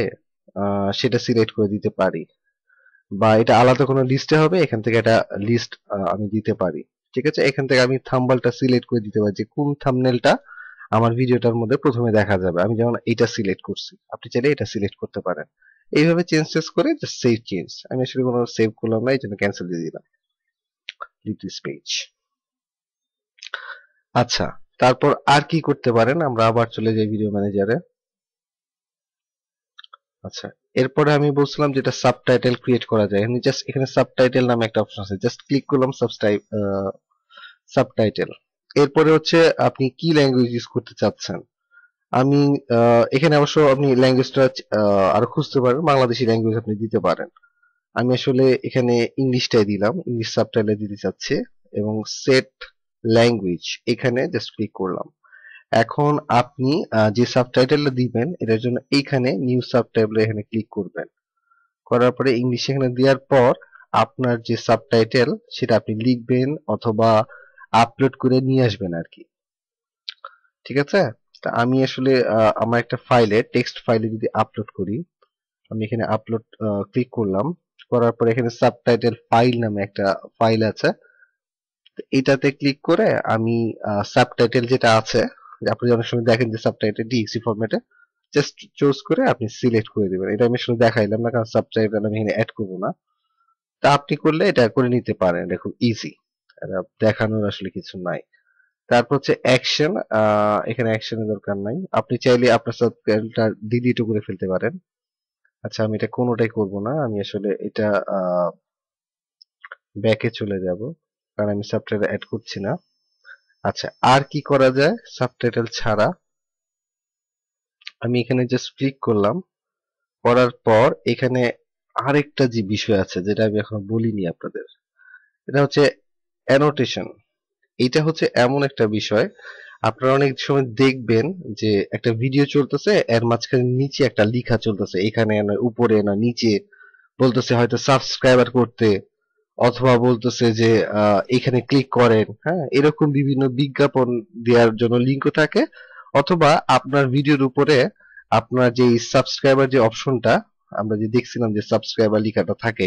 সেটা সিলেক্ট করে দিতে পারি, বা এটা আলাদা কোনো লিস্টে হবে এখান থেকে একটা লিস্ট আমি দিতে পারি। ঠিক আছে? এখান থেকে আমি থাম্বনেলটা সিলেক্ট করে দিতে পারি যে কোন থাম্বনেলটা আমার ভিডিওটার মধ্যে প্রথমে দেখা যাবে। আমি যেমন এটা সিলেক্ট করছি, আপনি চাইলে এটা সিলেক্ট করতে পারেন। এইভাবে চেঞ্জ করে জাস্ট সেভ চেঞ্জ। আমি আসলে কোনো সেভ করলাম না, এই জন্য ক্যান্সেল দিয়ে দিলাম, লিভ দিস পেজ। আচ্ছা, তারপর আর কি করতে পারেন, আমরা আবার চলে যাই ভিডিও ম্যানেজারে। আচ্ছা, এরপরে আমি বলছিলাম যেটা সাবটাইটেল ক্রিয়েট করা যায়, আমি জাস্ট এখানে সাবটাইটেল নামে একটা অপশন আছে, জাস্ট ক্লিক করলাম সাবটাইটেল। এরপরে হচ্ছে আপনি কি ল্যাঙ্গুয়েজ ইউজ করতে চাচ্ছেন। আমি এখানে অবশ্য আপনি ল্যাঙ্গুয়েজটা আরো খুঁজতে পারেন, বাংলাদেশি ল্যাঙ্গুয়েজ আপনি দিতে পারেন। আমি আসলে এখানে ইংলিশটাই দিলাম, ইংলিশ সাবটাইটেল দিতে চাচ্ছি, এবং সেট ল্যাঙ্গুয়েজ এখানে জাস্ট ক্লিক করলাম। এখন আপনি যে সাবটাইটেলটা দিবেন এটার জন্য এইখানে নিউ সাবটাইটেল এখানে ক্লিক করবেন, করার পরে ইংলিশ এখানে দেওয়ার পর আপনার যে সাবটাইটেল সেটা আপনি লিখবেন অথবা আপলোড করে নিয়ে আসবেন আর কি। ঠিক আছে? তা আমি আসলে আমার একটা ফাইলে, টেক্সট ফাইলে যদি আপলোড করি, আমি এখানে আপলোড ক্লিক করলাম, করার পরে এখানে সাবটাইটেল ফাইল নামে একটা ফাইল আছে, তো এটাতে ক্লিক করে আমি সাবটাইটেল যেটা আছে, যে আপনি অনেক সময় দেখেন যে সাবটাইটেল ডিএক্সি ফরম্যাটে, জাস্ট চুজ করে আপনি সিলেক্ট করে দিবেন। এটা আমি আসলে দেখাইলাম না কারণ সাবটাইটেল আমি এখানে অ্যাড করবো না। তা আপনি করলে এটা করে নিতে পারেন, এটা খুব ইজি, দেখানোর আসলে কিছু নাই। তারপর হচ্ছে অ্যাকশন, এখানে অ্যাকশনের দরকার নাই, আপনি চাইলে আপনার সাবটাইটেলটা ডিলিটও করে ফেলতে পারেন। আচ্ছা, আমি এটা কোনোটাই করব না, আমি আসলে এটা ব্যাকে চলে যাব, কারণ আমি সাবটাইটেল অ্যাড করছি না। আচ্ছা, আর কি করা যায় সাবটাইটেল ছাড়া, আমি এখানে জাস্ট ক্লিক করলাম, করার পর এখানে আরেকটা যে বিষয় আছে যেটা আমি এখনো বলিনি আপনাদের, এটা হচ্ছে অ্যানোটেশন। এটা হচ্ছে এমন একটা বিষয়, আপনারা অনেক সময় দেখবেন যে একটা ভিডিও চলতেছে, এর মাঝখানে নিচে একটা লেখা চলতেছে, এখানে না উপরে না নিচে, বলতেছে হয়তো সাবস্ক্রাইবার করতে, অথবা বলতেছে যে এখানে ক্লিক করেন, হ্যাঁ, এরকম বিভিন্ন বিজ্ঞাপন দেওয়ার জন্য লিঙ্কও থাকে। অথবা আপনার ভিডিওর উপরে আপনার যে সাবস্ক্রাইবার যে অপশনটা আমরা যে দেখছিলাম যে সাবস্ক্রাইবার লেখাটা থাকে,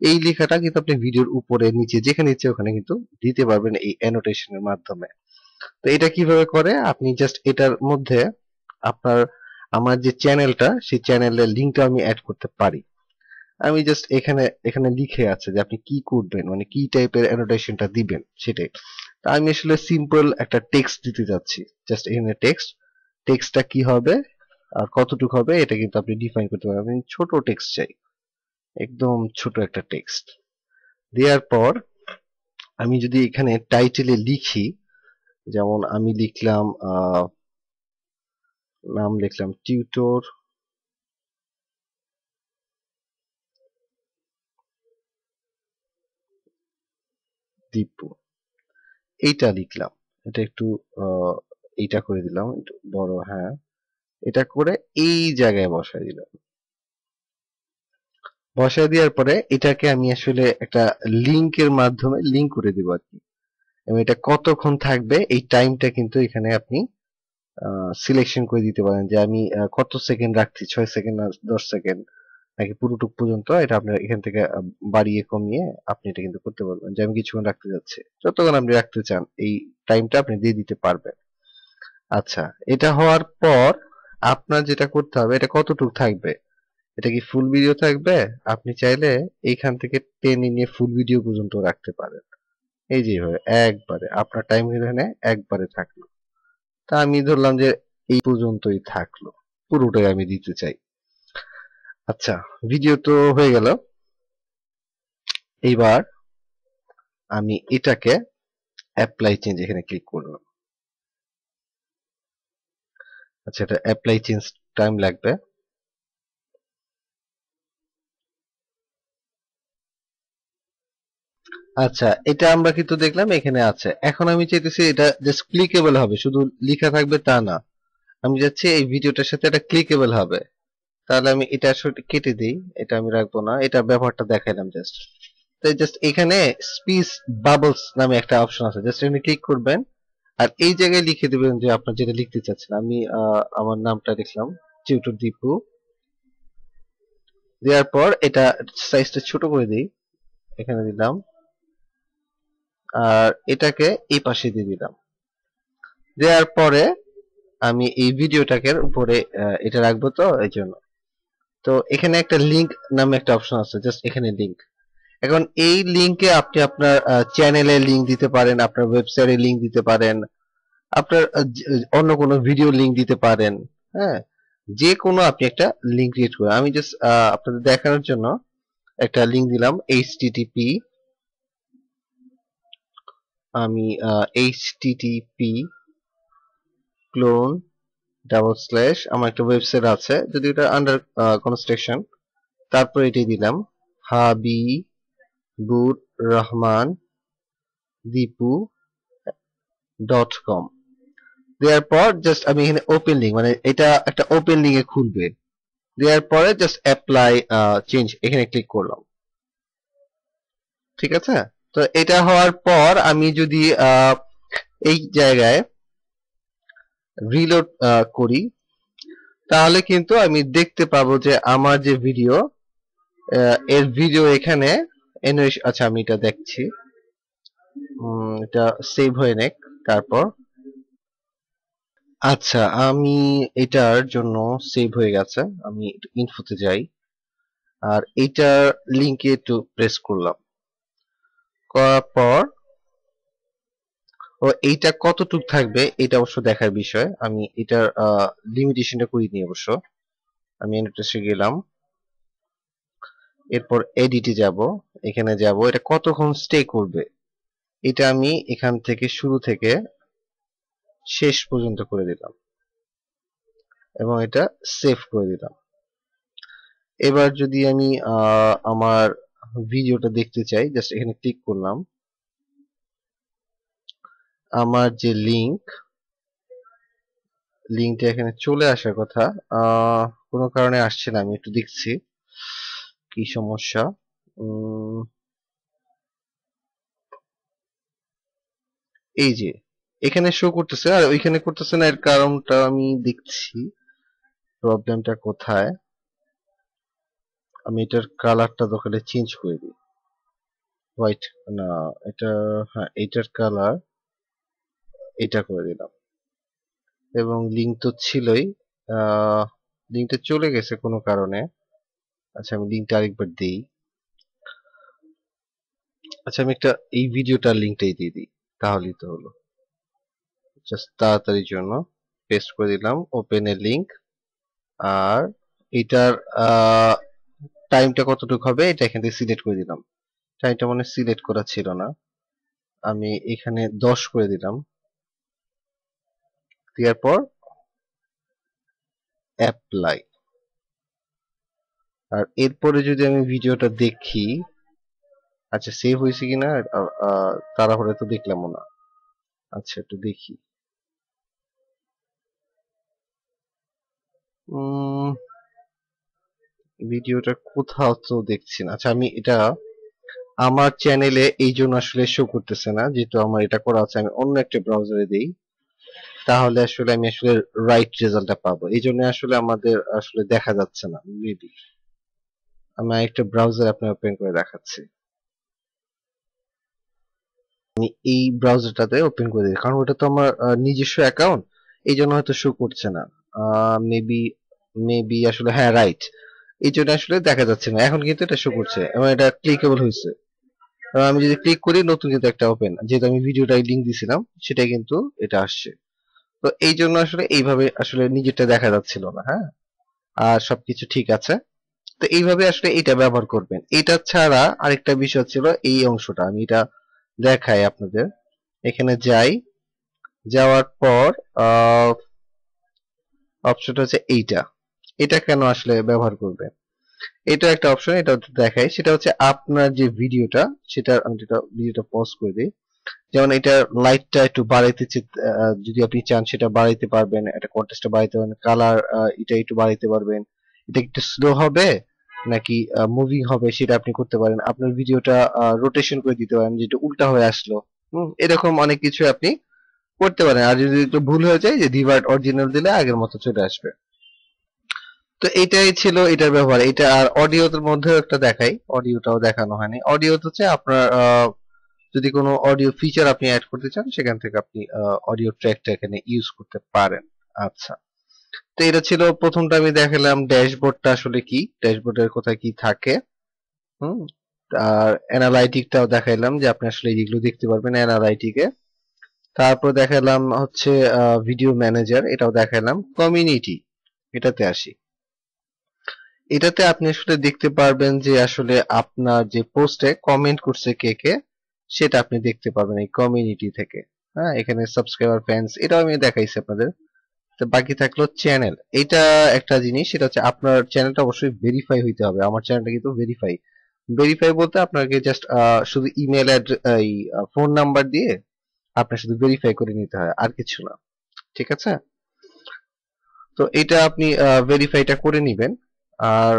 এই লেখাটা কিন্তু আপনি ভিডিওর উপরে নিচে যেখানে ইচ্ছে ওখানে কিন্তু দিতে পারবেন এই অ্যানোটেশনের মাধ্যমে। তো এটা কিভাবে করে, আপনি জাস্ট এটার মধ্যে আপনার আমার যে চ্যানেলটা সেই চ্যানেলের লিঙ্কটা আমি অ্যাড করতে পারি। আমি জাস্ট এখানে এখানে লিখে আছে যে আপনি কি করবেন, মানে কি টাইপের অ্যানোটেশনটা দিবেন সেটাই। তা আমি আসলে সিম্পল একটা টেক্সট দিতে যাচ্ছি। জাস্ট এখানে টেক্সটটা কি হবে আর কতটুকু হবে এটা কিন্তু আপনি ডিফাইন করতে পারবেন। আমি ছোট টেক্সট চাই, একদম ছোট একটা টেক্সট। দেওয়ার পর আমি যদি এখানে টাইটেলে লিখি, যেমন আমি লিখলাম নাম লিখলাম টিউটর দীপু, এইটা লিখলাম। এটা একটু আহ, এইটা করে দিলাম একটু বড়, হ্যাঁ, এটা করে এই জায়গায় বসায় দিলাম। বসায় দেওয়ার পরে এটাকে আমি আসলে একটা লিংকের মাধ্যমে লিংক করে দিব আর কি। এবং এটা কতক্ষণ থাকবে এই টাইমটা কিন্তু এখানে আপনি সিলেকশন করে দিতে পারেন যে আমি কত সেকেন্ড রাখছি, 6 সেকেন্ড না 10 সেকেন্ড নাকি পুরোটুক পর্যন্ত, এটা আপনার এখান থেকে বাড়িয়ে কমিয়ে আপনি এটা কিন্তু করতে পারবেন যে আমি কিছুক্ষণ রাখতে যাচ্ছি, যতক্ষণ আপনি রাখতে চান এই টাইমটা আপনি দিয়ে দিতে পারবেন। আচ্ছা, এটা হওয়ার পর আপনার যেটা করতে হবে, এটা কতটুক থাকবে, এটা কি ফুল ভিডিও থাকবে, আপনি চাইলে এইখান থেকে টেনে নিয়ে ফুল ভিডিও পর্যন্ত রাখতে পারেন। এই যে এইভাবে একবারে আপনার টাইম এখানে একবারে থাকলো। তা আমি ধরলাম যে এই পর্যন্তই থাকলো, পুরোটাই আমি দিতে চাই। আচ্ছা, ভিডিও তো হয়ে গেল। এইবার আমি এটাকে অ্যাপ্লাই চেঞ্জ এখানে ক্লিক করলাম। আচ্ছা, এটা অ্যাপ্লাই চেঞ্জ টাইম লাগবে। আচ্ছা, এটা আমরা কিন্তু দেখলাম এখানে আছে। এখন আমি চাইতেছি এটা জাস্ট ক্লিকেবল হবে, শুধু লেখা থাকবে তা না। আমি যাচ্ছি এই ভিডিওটার সাথে এটা ক্লিকেবল হবে। তাহলে আমি এটা আসলে কেটে দিই, এটা আমি রাখবো না, এটা ব্যবহারটা দেখাইলাম জাস্ট। তাই জাস্ট এখানে স্পিচ বাবলস নামে একটা অপশন আছে, জাস্ট এখানে ক্লিক করবেন আর এই জায়গায় লিখে দিবেন যে আপনার যেটা লিখতে চাচ্ছেন। আমি আমার নামটা লিখলাম টিউটর দীপু। দেওয়ার পর এটা সাইজটা ছোট করে দিই, এখানে দিলাম, আর এটাকে এই পাশে দিয়ে দিলাম। দেওয়ার পরে আমি এই ভিডিওটাকে উপরে এটা রাখবো, তো এই জন্য তো এখানে একটা লিংক নামে একটা অপশন আছে, জাস্ট এখানে লিংক। এখন এই লিংকে আপনি আপনার চ্যানেলে লিংক দিতে পারেন, আপনার ওয়েবসাইটে লিংক দিতে পারেন, আপনার অন্য কোনো ভিডিও লিংক দিতে পারেন, হ্যাঁ, যে কোনো আপনি একটা লিংক ক্রিয়েট করেন। আমি জাস্ট আপনাদের দেখানোর জন্য একটা লিংক দিলাম http, আমি http ক্লোন ডাবল স্ল্যাশ আমার একটা ওয়েবসাইট আছে, যদি এটা আন্ডার কনস্ট্রাকশন, তারপর এটি দিলাম হাবিবুর রহমান দীপু .com। দেওয়ার পর জাস্ট আমি এখানে ওপেন লিঙ্ক, মানে এটা একটা ওপেন লিঙ্কে খুলবে। দেওয়ার পরে জাস্ট অ্যাপ্লাই চেঞ্জ এখানে ক্লিক করলাম। ঠিক আছে, তো এটা হওয়ার পর আমি যদি এই জায়গায় রিলোড করি, তাহলে কিন্তু আমি দেখতে পাবো যে আমার যে ভিডিও, এর ভিডিও এখানে আচ্ছা আমি এটা দেখছি, এটা সেভ হয়ে নেক। তারপর আচ্ছা, আমি এটার জন্য সেভ হয়ে গেছে, আমি ইনফোতে যাই আর এটার লিংকে একটু প্রেস করলাম। করার পর ও এইটা কতটুক থাকবে এটা অবশ্য দেখার বিষয়, আমি এটার লিমিটেশনটা করিনি অবশ্য। আমি এন্টারেস্টে গেলাম, এরপর এডিটে যাব, এখানে যাব, এটা কতক্ষণ স্টে করবে এটা আমি এখান থেকে শুরু থেকে শেষ পর্যন্ত করে দিলাম এবং এটা সেভ করে দিলাম। এবার যদি আমি আমার ভিডিওটা দেখতে চাই, জাস্ট এখানে ক্লিক করলাম, আমার যে লিংক লিঙ্কটা এখানে চলে আসার কথা, কোনো কারণে আসছে না। আমি একটু দেখছি কি সমস্যা। এই যে এখানে শো করতেছে আর ওইখানে করতেছে না, এর কারণটা আমি দেখছি প্রবলেমটা কোথায়। আমি এটার কালারটা দরকারে চেঞ্জ করে দিই, হোয়াইট না, এটা, হ্যাঁ এটার কালার এটা করে দিলাম। এবং লিঙ্ক তো ছিলই, লিঙ্কটা চলে গেছে কোনো কারণে। আচ্ছা আমি লিঙ্কটা আরেকবার দিই। আচ্ছা আমি একটা এই ভিডিওটার লিঙ্কটাই দিয়ে দিই, তাহলেই তো হলো। জাস্ট তাড়াতাড়ির জন্য পেস্ট করে দিলাম ওপেন এর লিঙ্ক। আর এটার টাইমটা কতটুকু হবে এটা এখান থেকে সিলেক্ট করে দিলাম। টাইমটা মনে সিলেক্ট করা ছিল না, আমি এখানে 10 করে দিলাম। দেওয়ার পর অ্যাপ্লাই। আর এরপরে যদি আমি ভিডিওটা দেখি, আচ্ছা সেভ হয়েছে কিনা তাড়াহুড়ো তো দেখলাম না। আচ্ছা একটু দেখি। ভিডিওটা কোথাও তো দেখছি না। আচ্ছা আমি এটা আমার চ্যানেলে এই জন্য আসলে শো করতেছে না, যেহেতু আমার এটা করা আছে। আমি অন্য একটা ব্রাউজারে দিই, তাহলে আসলে আমি আসলে রাইট রেজাল্টটা পাবো। এই জন্য আসলে আমাদের আসলে দেখা যাচ্ছে না মেবি। আমি একটা ব্রাউজার আপনার ওপেন করে দেখাচ্ছি। আমি এই ব্রাউজারটাতে ওপেন করে দিই, কারণ ওটা তো আমার নিজস্ব অ্যাকাউন্ট, এই জন্য হয়তো শো করছে না। মেবি মেবি আসলে হ্যাঁ রাইট, এই জন্য আসলে দেখা যাচ্ছে না। এখন কিন্তু এটা শো করছে এবং এটা ক্লিকেবল হয়েছে। আমি যদি ক্লিক করি নতুন কিন্তু একটা ওপেন, যেহেতু আমি ভিডিওটাই লিংক দিছিলাম সেটাই কিন্তু এটা আসছে। তো এই জন্য আসলে এইভাবে আসলে নিজেরটা দেখা যাচ্ছিল না। হ্যাঁ, আর সবকিছু ঠিক আছে। তো এইভাবে আসলে এটা ব্যবহার করবেন। এটা ছাড়া আরেকটা বিষয় ছিল এই অংশটা, আমি এটা দেখাই আপনাদের। এখানে যাই, যাওয়ার পর অপশনটা হচ্ছে এইটা। এটা কেন আসলে ব্যবহার করবেন, এটা একটা অপশন, এটা দেখাই। সেটা হচ্ছে আপনার যে ভিডিওটা, সেটা আমি যেটা ভিডিওটা পজ করে দিই। যেমন এটা লাইটটা একটু বাড়াইতে যদি আপনি চান সেটা বাড়াইতে পারবেন, এটা কন্ট্রাস্টটা বাড়াইতে পারবেন, কালার এটা একটু বাড়াইতে পারবেন। এটা একটু স্লো হবে নাকি মুভিং হবে সেটা আপনি করতে পারেন। আপনার ভিডিওটা রোটেশন করে দিতে পারেন, যেটা উল্টা হয়ে আসলো। এরকম অনেক কিছু আপনি করতে পারেন। আর যদি একটু ভুল হয়ে যায়, যে রিভার্ট অরিজিনাল দিলে আগের মতো চলে আসবে। তো এইটাই ছিল এটার ব্যবহার। এটা আর অডিওর মধ্যেও একটা দেখাই, অডিওটাও দেখানো হয়নি। অডিও হচ্ছে আপনার যদি কোনো অডিও ফিচার আপনি অ্যাড করতে চান, সেখান থেকে আপনি অডিও ট্র্যাকটা এখানে ইউজ করতে পারেন। আচ্ছা, তো এটা ছিল প্রথমটা। আমি দেখালাম ড্যাশবোর্ডটা আসলে কি, ড্যাশবোর্ডের কোথায় কি থাকে। হুম, আর অ্যানালাইটিকটাও দেখাইলাম যে আপনি আসলে এগুলো দেখতে পারবেন অ্যানালাইটিকে। তারপর দেখালাম হচ্ছে ভিডিও ম্যানেজার, এটাও দেখালাম। কমিউনিটি, এটাতে আসি। এটাতে আপনি আসলে দেখতে পারবেন যে আসলে আপনার যে পোস্টে কমেন্ট করছে কে কে, সেটা আপনি দেখতে পারবেন এই কমিউনিটি থেকে। হ্যাঁ, এখানে সাবস্ক্রাইবার ফ্যান্স এটাও আমি দেখাইছি আপনাদের। তো বাকি থাকলো চ্যানেল। এটা একটা জিনিস, সেটা হচ্ছে আপনার চ্যানেলটা অবশ্যই ভেরিফাই হইতে হবে। আমার চ্যানেলটা কিন্তু ভেরিফাই। ভেরিফাই বলতে আপনাকে জাস্ট শুধু ইমেল এই ফোন নাম্বার দিয়ে আপনার শুধু ভেরিফাই করে নিতে হয়, আর কিছু না। ঠিক আছে, তো এটা আপনি ভেরিফাইটা করে নিবেন। আর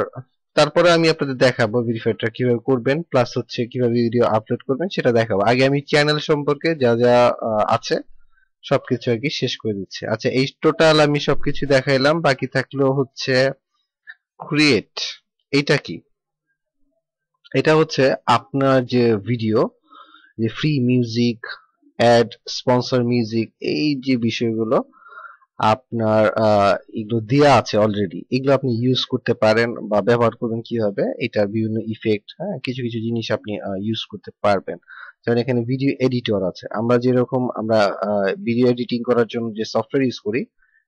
তারপরে আমি আপনাদের দেখাবো ভেরিফাইটা কিভাবে করবেন, প্লাস হচ্ছে কিভাবে ভিডিও আপলোড করবেন সেটা দেখাবো। আগে আমি চ্যানেল সম্পর্কে যা যা আছে সবকিছু আর কি শেষ করে দিচ্ছি। আচ্ছা, এই টোটাল আমি সবকিছু দেখাইলাম। বাকি থাকলো হচ্ছে ক্রিয়েট। এটা কি? এটা হচ্ছে আপনার যে ভিডিও, যে free music, ad, sponsor music, এই যে বিষয়গুলো আপনার এগুলো দেয়া আছে অলরেডি, এগুলো আপনি ইউজ করতে পারেন বা ব্যবহার করবেন কিভাবে, এটার বিভিন্ন ইফেক্ট, হ্যাঁ কিছু কিছু জিনিস আপনি ইউজ করতে পারবেন। যেমন এখানে ভিডিও এডিটর আছে। আমরা যেরকম আমরা ভিডিও এডিটিং করার জন্য যে সফটওয়্যার ইউজ করি,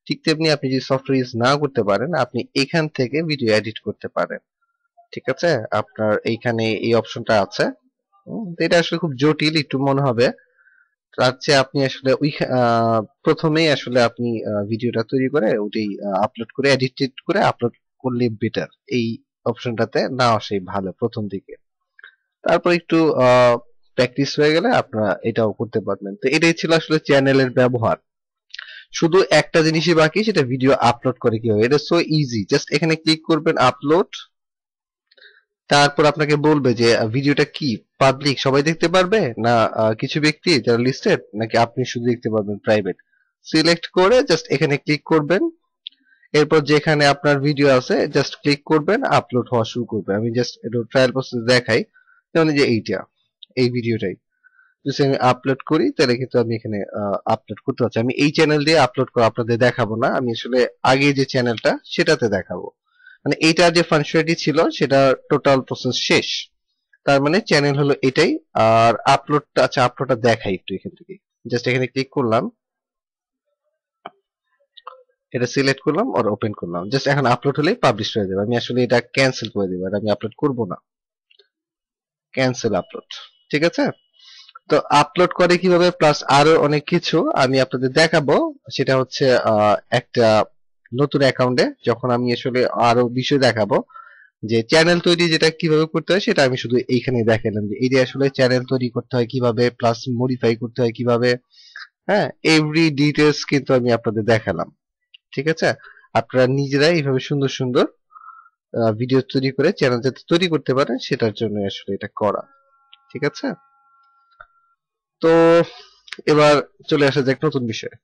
ঠিক তেমনি আপনি যদি সফটওয়্যার ইউজ না করতে পারেন, আপনি এখান থেকে ভিডিও এডিট করতে পারেন। ঠিক আছে, আপনার এইখানে এই অপশনটা আছে। তো এটা আসলে খুব জটিল একটু মনে হবে, তার চেয়ে আপনি আসলে ওই প্রথমেই আসলে আপনি ভিডিওটা তৈরি করে ওটাই আপলোড করে এডিট করে আপলোড করলে বেটার। এই অপশনটাতে না আসাই ভালো প্রথম দিকে। তারপর একটু প্র্যাকটিস হয়ে গেলে আপনারা এটাও করতে পারবেন। তো এটাই ছিল আসলে চ্যানেলের ব্যবহার। শুধু একটা জিনিসই বাকি, সেটা ভিডিও আপলোড করে কিভাবে। এটা সো ইজি, জাস্ট এখানে ক্লিক করবেন আপলোড, তারপর আপনাকে বলবে যে ভিডিওটা কি পাবলিক সবাই দেখতে পারবে, না কিছু ব্যক্তি যারা লিস্টেড, নাকি আপনি শুধু দেখতে পারবেন প্রাইভেট। সিলেক্ট করে জাস্ট এখানে ক্লিক করবেন, এরপর যেখানে আপনার ভিডিও আছে জাস্ট ক্লিক করবেন, আপলোড হওয়া শুরু করবে। আমি জাস্ট একটু ট্রায়াল প্রসেস দেখাই, যেমন এই যে এই ভিডিওটাই যদি আমি আপলোড করি, তাহলে কিন্তু আমি এখানে আপলোড করতে পারছি। আমি এই চ্যানেল দিয়ে আপলোড করে আপনাদের দেখাবো না, আমি আসলে আগে যে চ্যানেলটা সেটাতে দেখাবো। মানে এইটা যে ফাংশনালিটি ছিল সেটা টোটাল প্রসেস শেষ। তার মানে চ্যানেল হলো এটাই। আর আপলোডটা, আচ্ছা আপলোডটা দেখাই একটু এখান থেকে। জাস্ট এখানে ক্লিক করলাম, এটা সিলেক্ট করলাম আর ওপেন করলাম, জাস্ট এখন আপলোড হলেই পাবলিশ হয়ে যাবে। আমি আসলে এটা ক্যান্সেল করে দেবো, আর আমি আপলোড করব না, ক্যান্সেল আপলোড। ঠিক আছে, তো আপলোড করে কিভাবে প্লাস আরো অনেক কিছু আমি আপনাদের দেখাবো। সেটা হচ্ছে একটা নতুন অ্যাকাউন্টে যখন আমি আসলে আরো বিষয় দেখাবো, যে চ্যানেল তৈরি যেটা কিভাবে করতে হয় সেটা আমি শুধু এইখানে দেখালাম, যে এই যে আসলে চ্যানেল তৈরি করতে হয় কিভাবে, প্লাস মডিফাই করতে হয় কিভাবে। হ্যাঁ, এভরি ডিটেলস কিন্তু আমি আপনাদের দেখালাম। ঠিক আছে, আপনারা নিজেরাই এইভাবে সুন্দর সুন্দর ভিডিও তৈরি করে চ্যানেল যাতে তৈরি করতে পারেন সেটার জন্য আসলে এটা করা। ঠিক আছে, তো এবার চলে আসা যাক নতুন বিষয়।